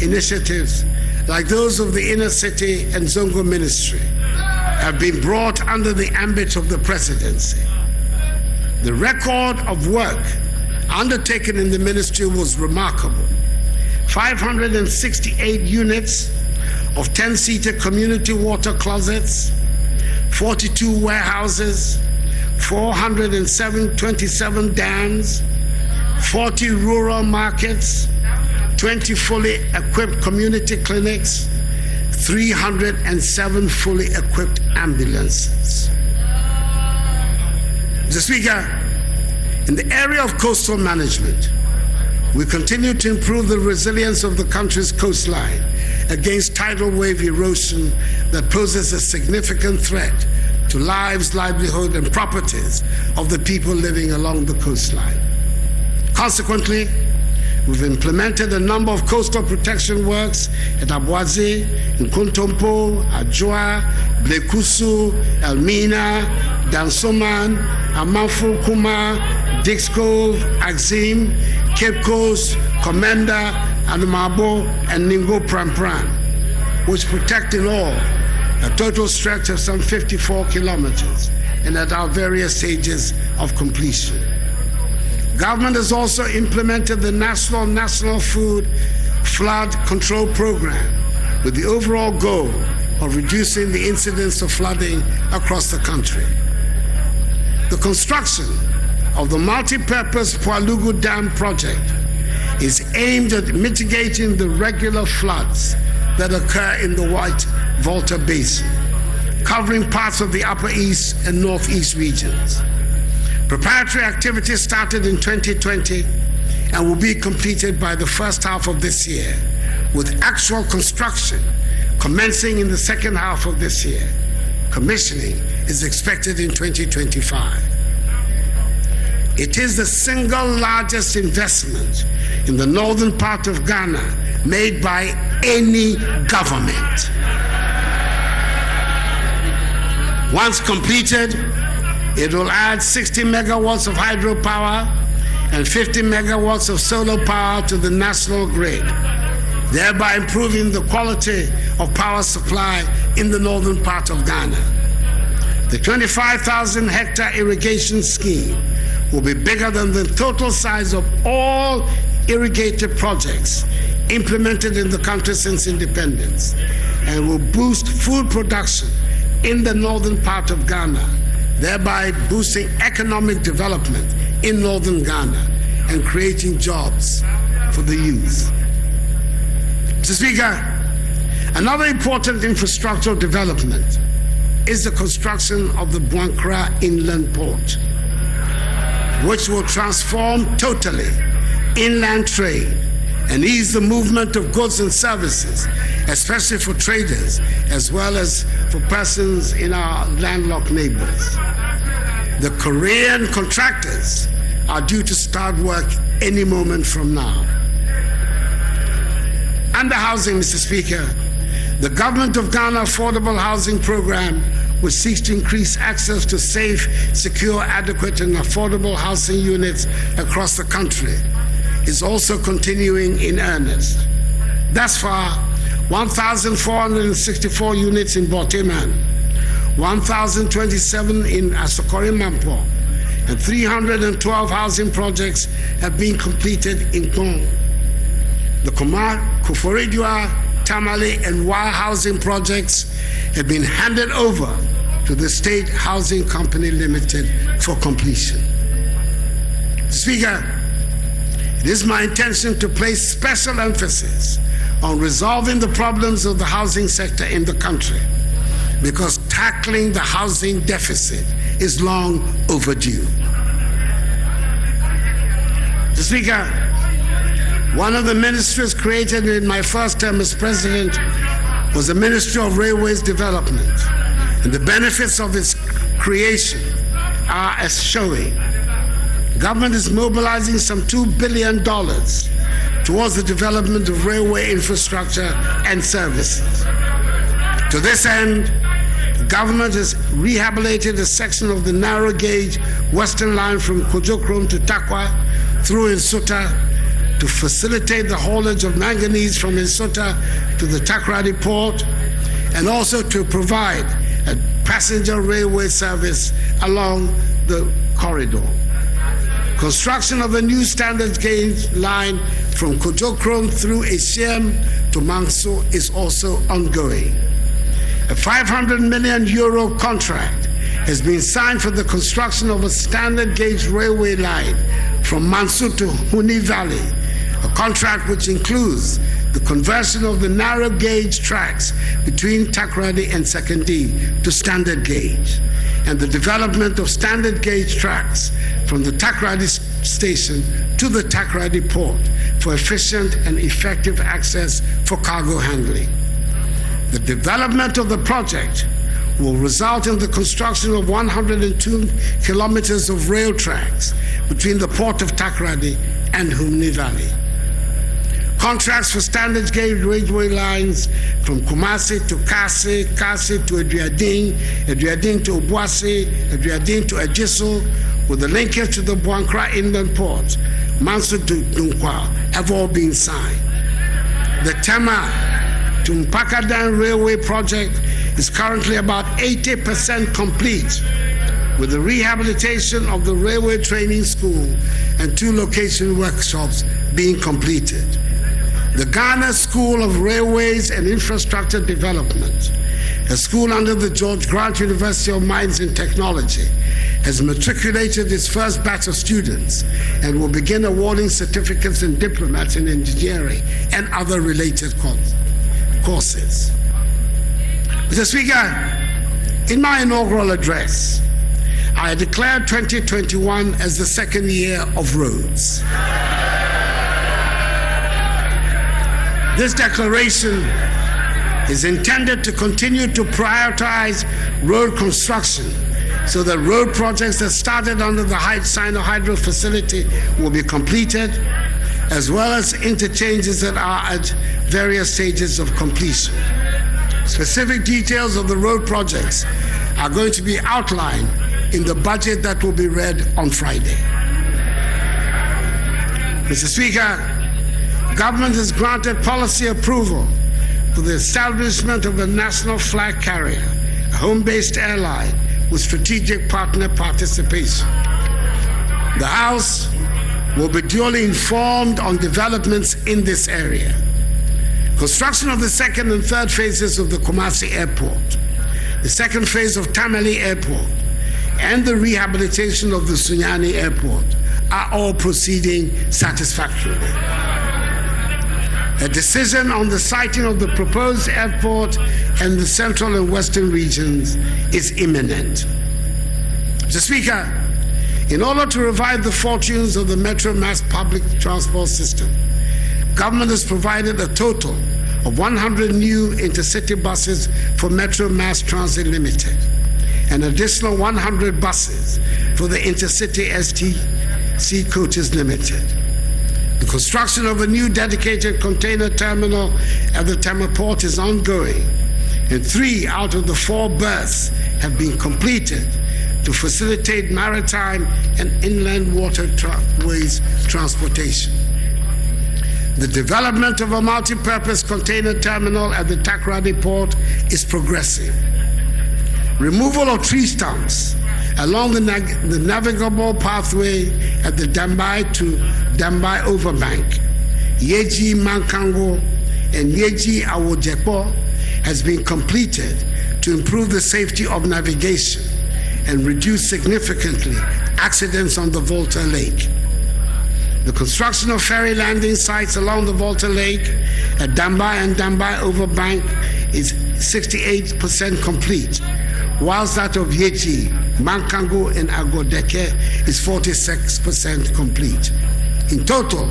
A: initiatives, like those of the Inner City and Zongo Ministry, have been brought under the ambit of the presidency. The record of work undertaken in the ministry was remarkable. 568 units of 10-seater community water closets, 42 warehouses, 427 dams, 40 rural markets, 20 fully equipped community clinics, 307 fully equipped ambulances. Mr. Speaker, in the area of coastal management, we continue to improve the resilience of the country's coastline against tidal wave erosion that poses a significant threat to lives, livelihood, and properties of the people living along the coastline. Consequently, we've implemented a number of coastal protection works at Abuazi, Nkontompo, Ajwa, Blekusu, Elmina, Dansoman, Amanfo Kuma, Dix Cove, Axim, Cape Coast, Commander, Anumabo, and Ningo Prampran, which protect in all a total stretch of some 54 kilometers and at our various stages of completion. Government has also implemented the National Food Flood Control Program with the overall goal of reducing the incidence of flooding across the country. The construction of the multi-purpose Pualugu Dam project is aimed at mitigating the regular floods that occur in the White Volta Basin, covering parts of the Upper East and Northeast regions. Preparatory activities started in 2020 and will be completed by the first half of this year, with actual construction commencing in the second half of this year. Commissioning is expected in 2025. It is the single largest investment in the northern part of Ghana made by any government. Once completed, it will add 60 megawatts of hydropower and 50 megawatts of solar power to the national grid, thereby improving the quality of power supply in the northern part of Ghana. The 25,000 hectare irrigation scheme will be bigger than the total size of all irrigated projects implemented in the country since independence, and will boost food production in the northern part of Ghana, thereby boosting economic development in northern Ghana and creating jobs for the youth. Mr. Speaker, another important infrastructural development is the construction of the Buankra Inland Port, which will transform totally inland trade and ease the movement of goods and services, especially for traders as well as for persons in our landlocked neighbors. The Korean contractors are due to start work any moment from now. Under housing, Mr. Speaker, the Government of Ghana Affordable Housing Program, which seeks to increase access to safe, secure, adequate, and affordable housing units across the country, is also continuing in earnest. Thus far, 1,464 units in Boteman, 1,027 in Asokore Mampo, and 312 housing projects have been completed in Kong. The Akufo-Addo, Tamale, and Wa housing projects have been handed over to the State Housing Company Limited for completion. Speaker, it is my intention to place special emphasis on resolving the problems of the housing sector in the country, because tackling the housing deficit is long overdue. Mr. Speaker, one of the ministries created in my first term as president was the Ministry of Railways Development, and the benefits of its creation are as showing. Government is mobilizing some $2 billion towards the development of railway infrastructure and services. To this end, the government has rehabilitated a section of the narrow gauge Western Line from Kojokrom to Takwa through Nsota to facilitate the haulage of manganese from Nsota to the Takoradi port, and also to provide a passenger railway service along the corridor. Construction of a new standard gauge line from Kojokrom through Esiem to Mangso is also ongoing. A €500 million contract has been signed for the construction of a standard gauge railway line from Mansu to Huni Valley, a contract which includes the conversion of the narrow gauge tracks between Takoradi and Sekondi to standard gauge, and the development of standard gauge tracks from the Takoradi station to the Takoradi port for efficient and effective access for cargo handling. The development of the project will result in the construction of 102 kilometers of rail tracks between the port of Takoradi and Humni Valley. Contracts for standard gauge railway lines from Kumasi to Kasi, Kasi to Adriadin, Adriadin to Obuasi, Adriadin to Ajiso, with the linkage to the Buankra Inland Port, Mansu to Dunkwa, have all been signed. The Tema to Mpakadan Railway project is currently about 80% complete, with the rehabilitation of the railway training school and 2 location workshops being completed. The Ghana School of Railways and Infrastructure Development, a school under the George Grant University of Mines and Technology, has matriculated its first batch of students and will begin awarding certificates and diplomas in engineering and other related courses. Mr. Speaker, in my inaugural address, I declared 2021 as the second year of roads. This declaration is intended to continue to prioritize road construction so that road projects that started under the Sino-Hydro facility will be completed, as well as interchanges that are at various stages of completion. Specific details of the road projects are going to be outlined in the budget that will be read on Friday. Mr. Speaker, government has granted policy approval for the establishment of a national flag carrier, a home-based airline with strategic partner participation. The House will be duly informed on developments in this area. Construction of the second and third phases of the Kumasi Airport, the second phase of Tamale Airport, and the rehabilitation of the Sunyani Airport are all proceeding satisfactorily. A decision on the siting of the proposed airport in the central and western regions is imminent. Mr. Speaker, in order to revive the fortunes of the Metro Mass public transport system, government has provided a total of 100 new intercity buses for Metro Mass Transit Limited, an additional 100 buses for the Intercity STC Coaches Limited. The construction of a new dedicated container terminal at the Tema Port is ongoing, and 3 out of the 4 berths have been completed to facilitate maritime and inland waterways transportation. The development of a multi-purpose container terminal at the Takoradi Port is progressing. Removal of tree stumps along the navigable pathway at the Dambai to Dambai Overbank, Yeji Mankango and Yeji Awojepo has been completed to improve the safety of navigation and reduce significantly accidents on the Volta Lake. The construction of ferry landing sites along the Volta Lake at Dambai and Dambai Overbank is 68% complete, whilst that of Yeji, Mankango and Agodeke is 46% complete. In total,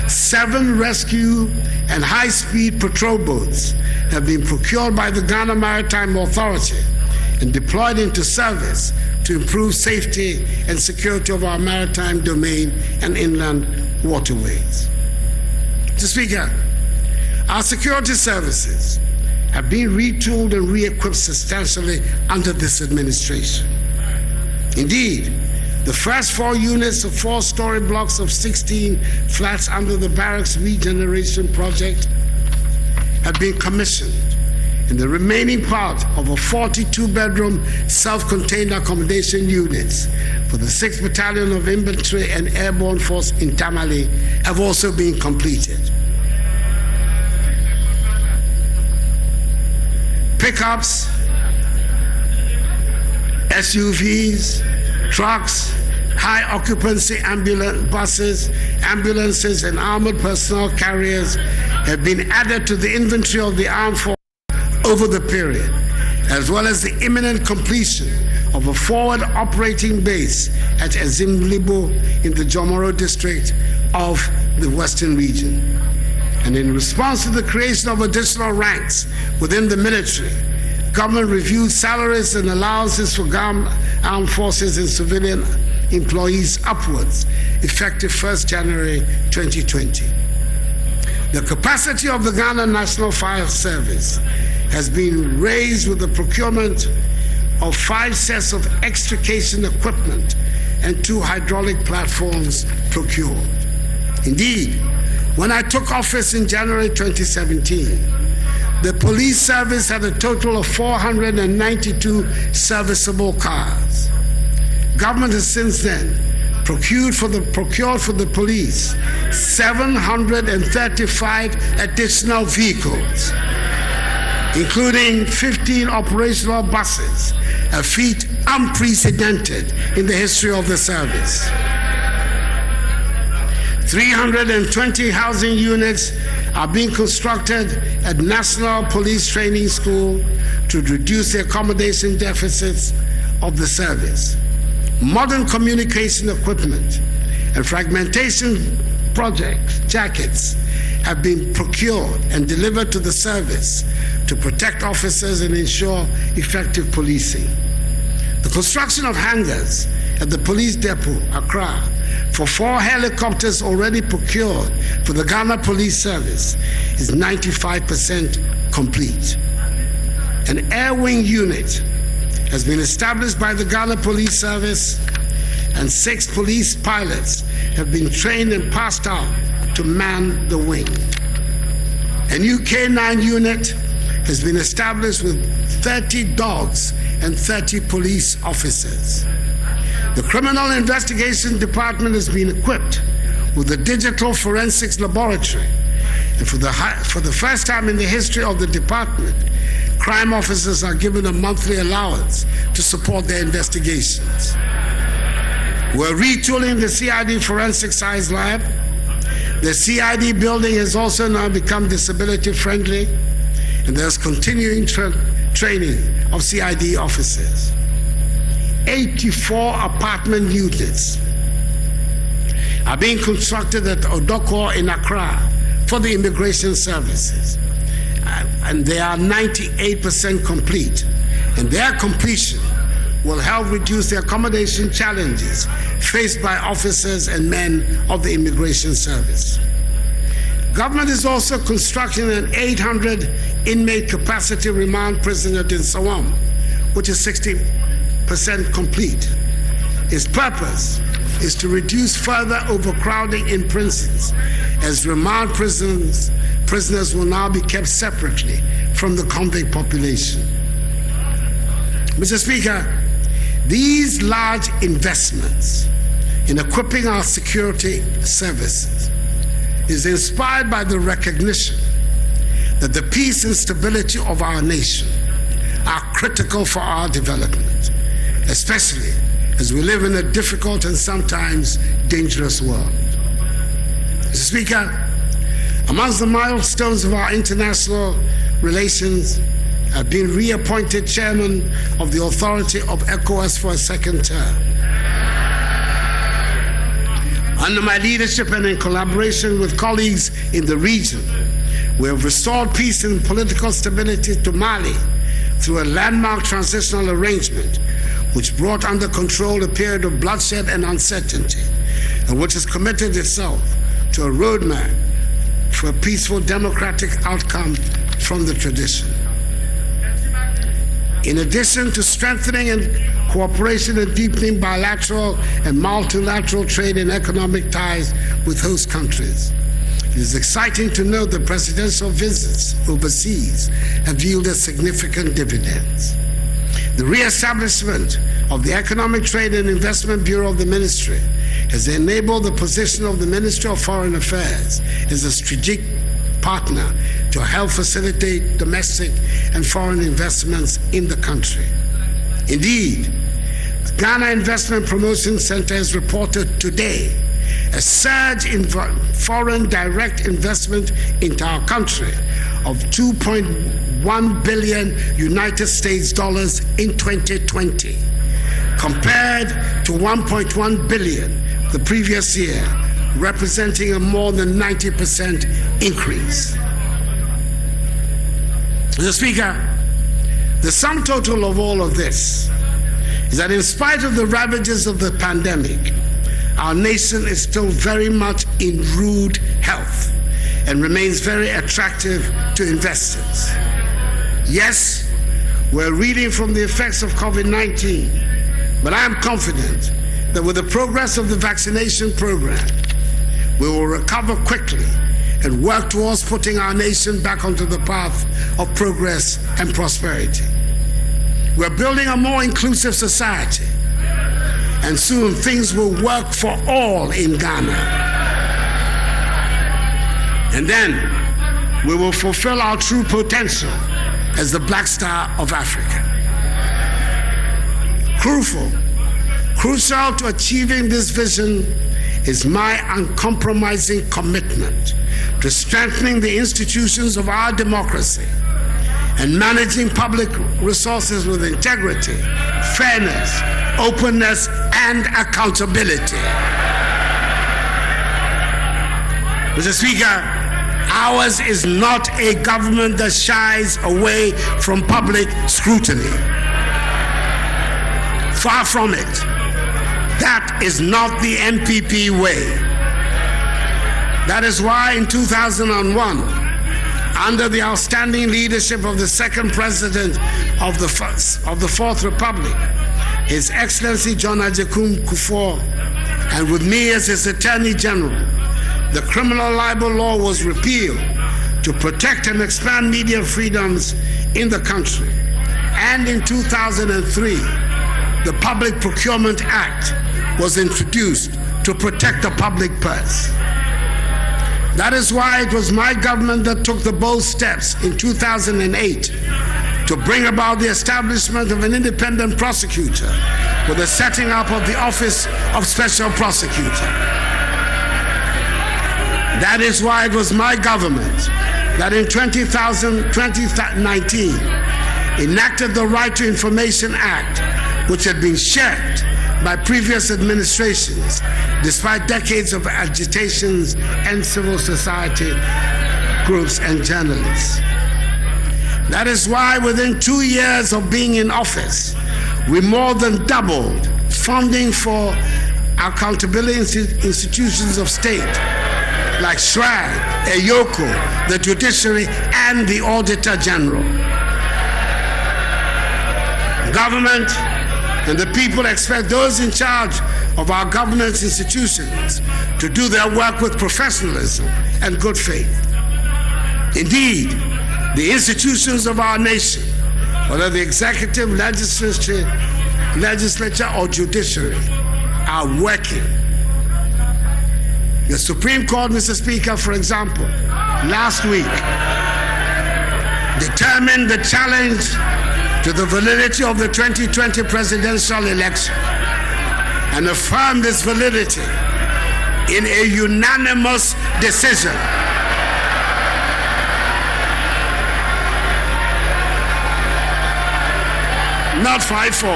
A: 7 rescue and high-speed patrol boats have been procured by the Ghana Maritime Authority and deployed into service to improve safety and security of our maritime domain and inland waterways. Mr. Speaker, our security services have been retooled and re-equipped substantially under this administration. Indeed, the first 4 units of 4-story blocks of 16 flats under the barracks regeneration project have been commissioned, and the remaining part of a 42-bedroom self-contained accommodation units for the 6th Battalion of Infantry and Airborne Force in Tamale have also been completed. Pickups, SUVs, trucks, high-occupancy buses, ambulances, and armored personnel carriers have been added to the inventory of the armed forces over the period, as well as the imminent completion of a forward operating base at Ezimlibo in the Jomoro district of the Western region. And in response to the creation of additional ranks within the military, government reviewed salaries and allowances for armed forces and civilian employees upwards, effective 1st January 2020. The capacity of the Ghana National Fire Service has been raised with the procurement of 5 sets of extrication equipment and 2 hydraulic platforms procured. Indeed, when I took office in January 2017, the police service had a total of 492 serviceable cars. Government has since then procured for the police 735 additional vehicles, including 15 operational buses, a feat unprecedented in the history of the service. 320 housing units are being constructed at National Police Training School to reduce the accommodation deficits of the service. Modern communication equipment and fragmentation project jackets have been procured and delivered to the service to protect officers and ensure effective policing. The construction of hangars at the police depot, Accra, for 4 helicopters already procured for the Ghana Police Service is 95% complete. An air wing unit has been established by the Ghana Police Service, and 6 police pilots have been trained and passed out to man the wing. A new K9 unit has been established with 30 dogs and 30 police officers. The Criminal Investigation Department has been equipped with a digital forensics laboratory, and for the first time in the history of the department, crime officers are given a monthly allowance to support their investigations. We're retooling the CID Forensic Science Lab. The CID building has also now become disability friendly, and there's continuing training of CID officers. 84 apartment units are being constructed at Odoko in Accra for the immigration services, and they are 98% complete, and their completion will help reduce the accommodation challenges faced by officers and men of the immigration service. Government is also constructing an 800 inmate capacity remand prison at Nsawam, which is 60% complete. Its purpose is to reduce further overcrowding in prisons, as remand prisoners will now be kept separately from the convict population. Mr. Speaker, these large investments in equipping our security services is inspired by the recognition that the peace and stability of our nation are critical for our development, especially as we live in a difficult and sometimes dangerous world. Mr. Speaker, amongst the milestones of our international relations, I've been reappointed chairman of the authority of ECOWAS for a second term. Under my leadership and in collaboration with colleagues in the region, we have restored peace and political stability to Mali through a landmark transitional arrangement which brought under control a period of bloodshed and uncertainty, and which has committed itself to a roadmap for a peaceful democratic outcome from the tradition. In addition to strengthening and cooperation and deepening bilateral and multilateral trade and economic ties with host countries, it is exciting to note that presidential visits overseas have yielded significant dividends. The re-establishment of the Economic Trade and Investment Bureau of the Ministry has enabled the position of the Ministry of Foreign Affairs as a strategic partner to help facilitate domestic and foreign investments in the country. Indeed, the Ghana Investment Promotion Center has reported today a surge in foreign direct investment into our country of $2.1 billion United States dollars in 2020, compared to $1.1 billion the previous year, representing a more than 90% increase. Mr. Speaker, the sum total of all of this is that in spite of the ravages of the pandemic, our nation is still very much in rude health and remains very attractive to investors. Yes, we're reeling from the effects of COVID-19, but I am confident that with the progress of the vaccination program, we will recover quickly and work towards putting our nation back onto the path of progress and prosperity. We're building a more inclusive society, and soon things will work for all in Ghana. And then we will fulfill our true potential as the Black Star of Africa. Crucial to achieving this vision is my uncompromising commitment to strengthening the institutions of our democracy and managing public resources with integrity, fairness, openness, and accountability. Mr. Speaker, ours is not a government that shies away from public scrutiny. Far from it. That is not the NPP way. That is why in 2001, under the outstanding leadership of the second president of the Fourth Republic, His Excellency John Agyekum Kufuor, and with me as his Attorney General, the criminal libel law was repealed to protect and expand media freedoms in the country. And in 2003, the Public Procurement Act was introduced to protect the public purse. That is why it was my government that took the bold steps in 2008 to bring about the establishment of an independent prosecutor with the setting up of the Office of Special Prosecutor. That is why it was my government that in 2019 enacted the Right to Information Act, which had been shirked by previous administrations despite decades of agitations and civil society groups and journalists. That is why within 2 years of being in office, we more than doubled funding for accountability institutions of state like SHRAG, EYOCO, the judiciary, and the Auditor General. Government and the people expect those in charge of our governance institutions to do their work with professionalism and good faith. Indeed, the institutions of our nation, whether the executive, legislature, or judiciary, are working. The Supreme Court, Mr. Speaker, for example, last week determined the challenge to the validity of the 2020 presidential election and affirmed its validity in a unanimous decision. Not 5-4,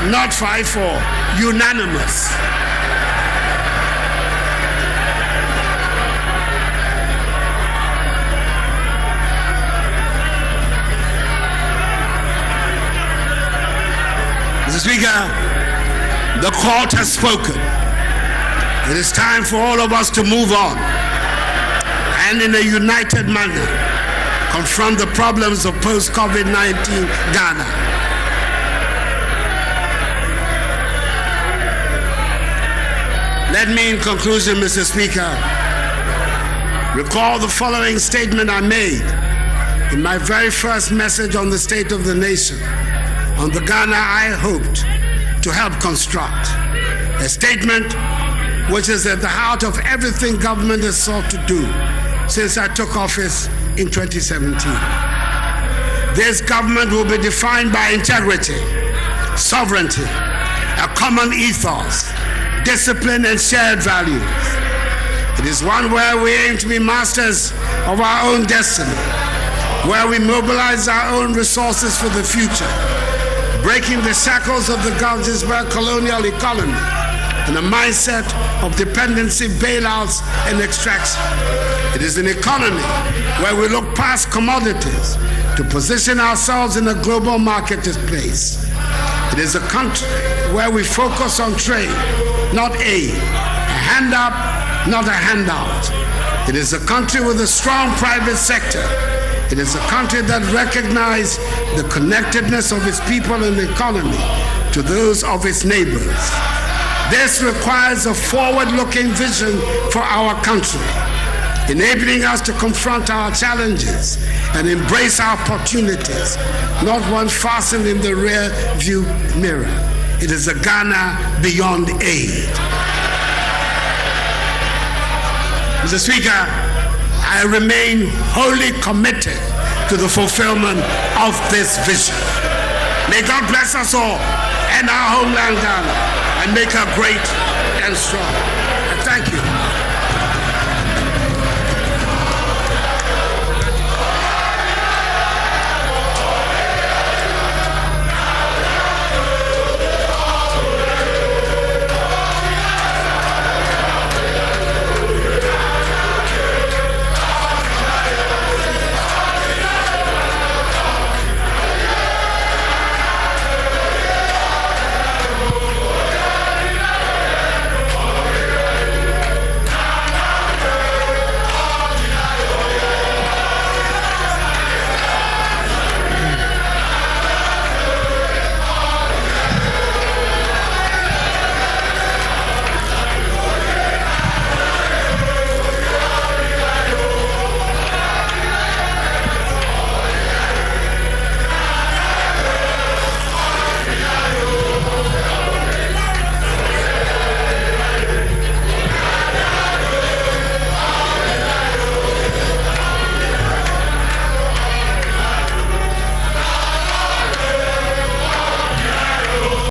A: not 5-4, unanimous. Mr. Speaker, the court has spoken. It is time for all of us to move on and in a united manner confront the problems of post-COVID-19 Ghana. Let me, in conclusion, Mr. Speaker, recall the following statement I made in my very first message on the state of the nation, on the Ghana I hoped to help construct. A statement which is at the heart of everything government has sought to do since I took office in 2017. This government will be defined by integrity, sovereignty, a common ethos, discipline, and shared values. It is one where we aim to be masters of our own destiny, where we mobilize our own resources for the future, breaking the shackles of the Gulfsburg colonial economy and a mindset of dependency, bailouts, and extraction. It is an economy where we look past commodities to position ourselves in a global marketplace. It is a country where we focus on trade, not aid, a hand up, not a handout. It is a country with a strong private sector. It is a country that recognizes the connectedness of its people and the economy to those of its neighbors. This requires a forward-looking vision for our country, enabling us to confront our challenges and embrace our opportunities, not one fastened in the rear view mirror. It is a Ghana beyond aid. Mr. Speaker, I remain wholly committed to the fulfillment of this vision. May God bless us all and our homeland Ghana and make her great and strong. And thank you.